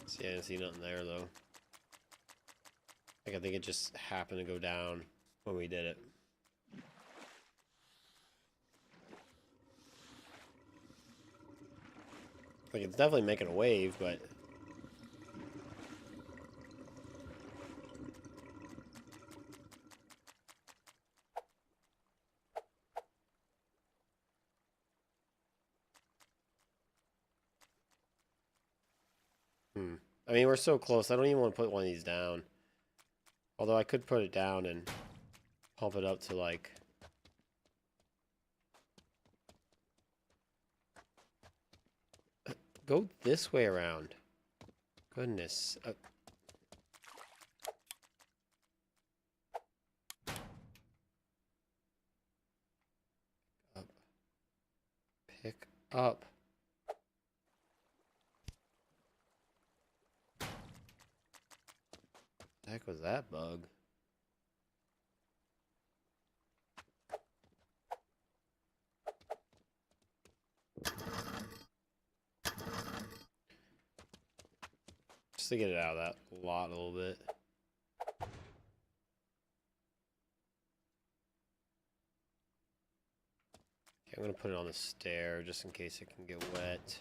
See, I didn't see nothing there though. Like, I think it just happened to go down when we did it. Like, it's definitely making a wave, but... I mean, we're so close. I don't even want to put one of these down. Although I could put it down and pump it up to, like... Go this way around. Goodness. Up. Pick up. What the heck was that bug? Just to get it out of that lot a little bit. Okay, I'm gonna put it on the stair just in case it can get wet.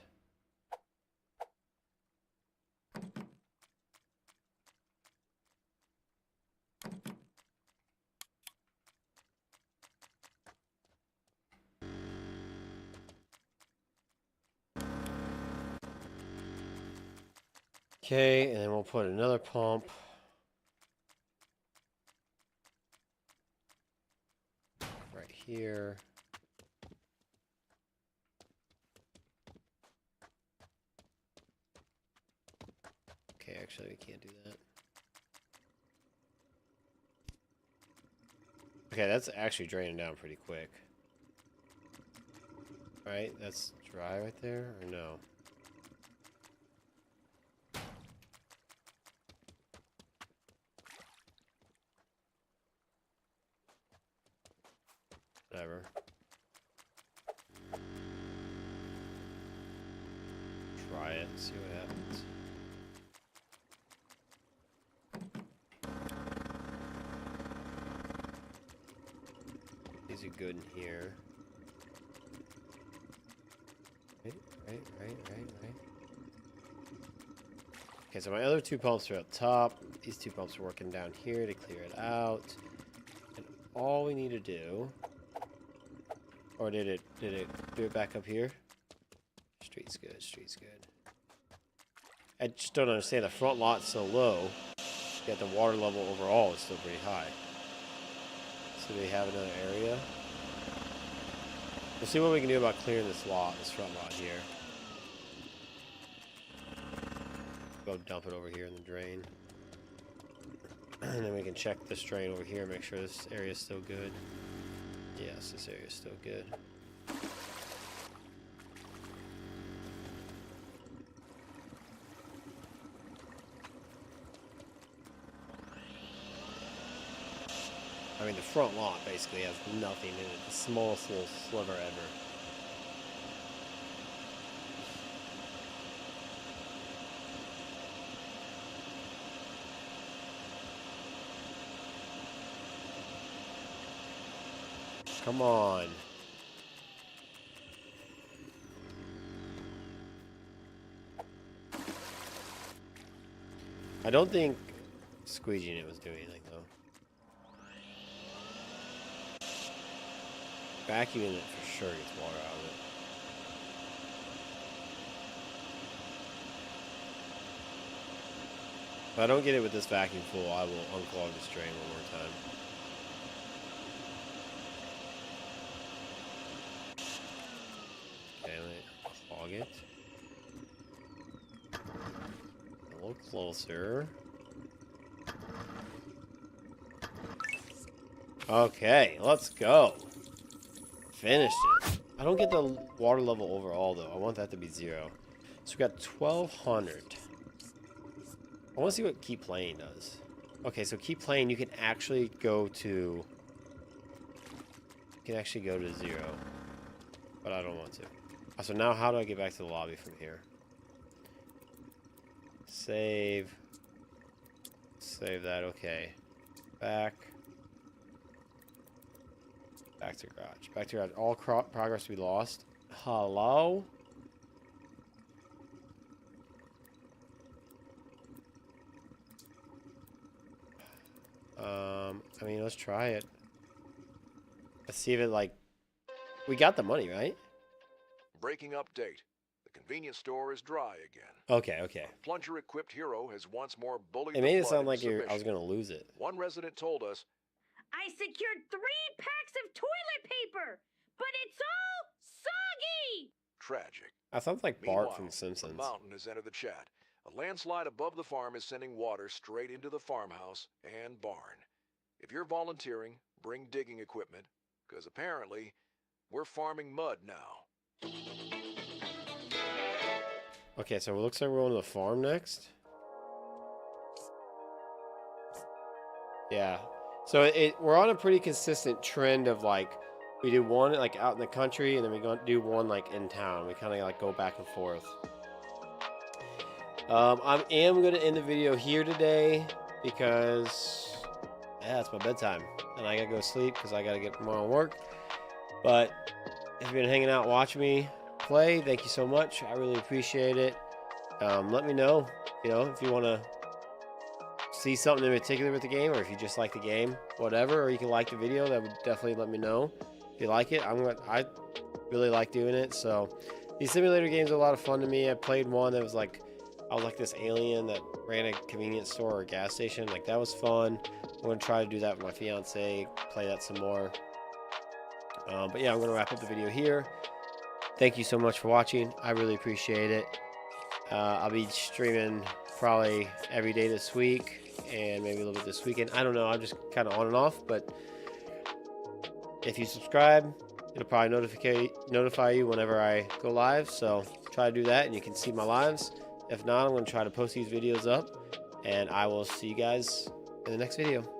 Okay, and then we'll put another pump. Right here. Okay, actually we can't do that. Okay, that's actually draining down pretty quick. Right, that's dry right there, or no? Whatever. Try it, see what happens. These are good in here. Right. Okay, so my other two pumps are up top. These two pumps are working down here to clear it out. And all we need to do... Or did it do it back up here? Street's good. I just don't understand. The front lot's so low, yet the water level overall is still pretty high. So do we have another area? We'll see what we can do about clearing this lot, this front lot here. Go dump it over here in the drain. And then we can check this drain over here, make sure this area is still good. Yes, this area is still good. I mean, the front lot basically has nothing in it. The smallest little sliver ever. Come on. I don't think squeegeeing it was doing anything, though. Vacuuming it for sure gets water out of it. If I don't get it with this vacuum full, I will unclog this drain one more time. Okay, let me clog it. A little closer. Okay, let's go. Finished it. I don't get the water level overall, though. I want that to be 0. So we got 1,200. I want to see what keep playing does. Okay, so keep playing, you can actually go to... You can actually go to 0. But I don't want to. So now how do I get back to the lobby from here? Save. Save that, okay. Back. Back to garage. Back to garage. All progress we lost. Hello? I mean, let's try it. Let's see if it, like... We got the money, right? Breaking update. The convenience store is dry again. Okay, okay. A plunger-equipped hero has once more bullied It the made it flood sound like into I was submission. going to lose it. One resident told us, I secured 3 packs of toilet paper, but it's all soggy! tragic. That sounds like Bart Meanwhile, from The Simpsons. The Mountain has entered the chat. A landslide above the farm is sending water straight into the farmhouse and barn. If you're volunteering, bring digging equipment, because apparently we're farming mud now. Okay, so it looks like we're going to the farm next. Yeah. So we're on a pretty consistent trend of like, we do one like out in the country and then we go do one like in town. We kind of like go back and forth. I am going to end the video here today because, yeah, it's my bedtime. And I got to go sleep because I got to get tomorrow work. But if you've been hanging out watching me play, thank you so much. I really appreciate it. Let me know, if you want to see something in particular with the game, or if you just like the game, whatever, or you can like the video, that would definitely let me know. If you like it, I really like doing it. So these simulator games are a lot of fun to me. I played one that was like, I was like this alien that ran a convenience store or a gas station. Like, that was fun. I'm going to try to do that with my fiance, play that some more. But yeah, I'm going to wrap up the video here. Thank you so much for watching. I really appreciate it. I'll be streaming probably every day this week and maybe a little bit this weekend. I don't know. I'm just kind of on and off. But if you subscribe, it'll probably notify you whenever I go live. So try to do that and you can see my lives. If not, I'm going to try to post these videos up. And I will see you guys in the next video.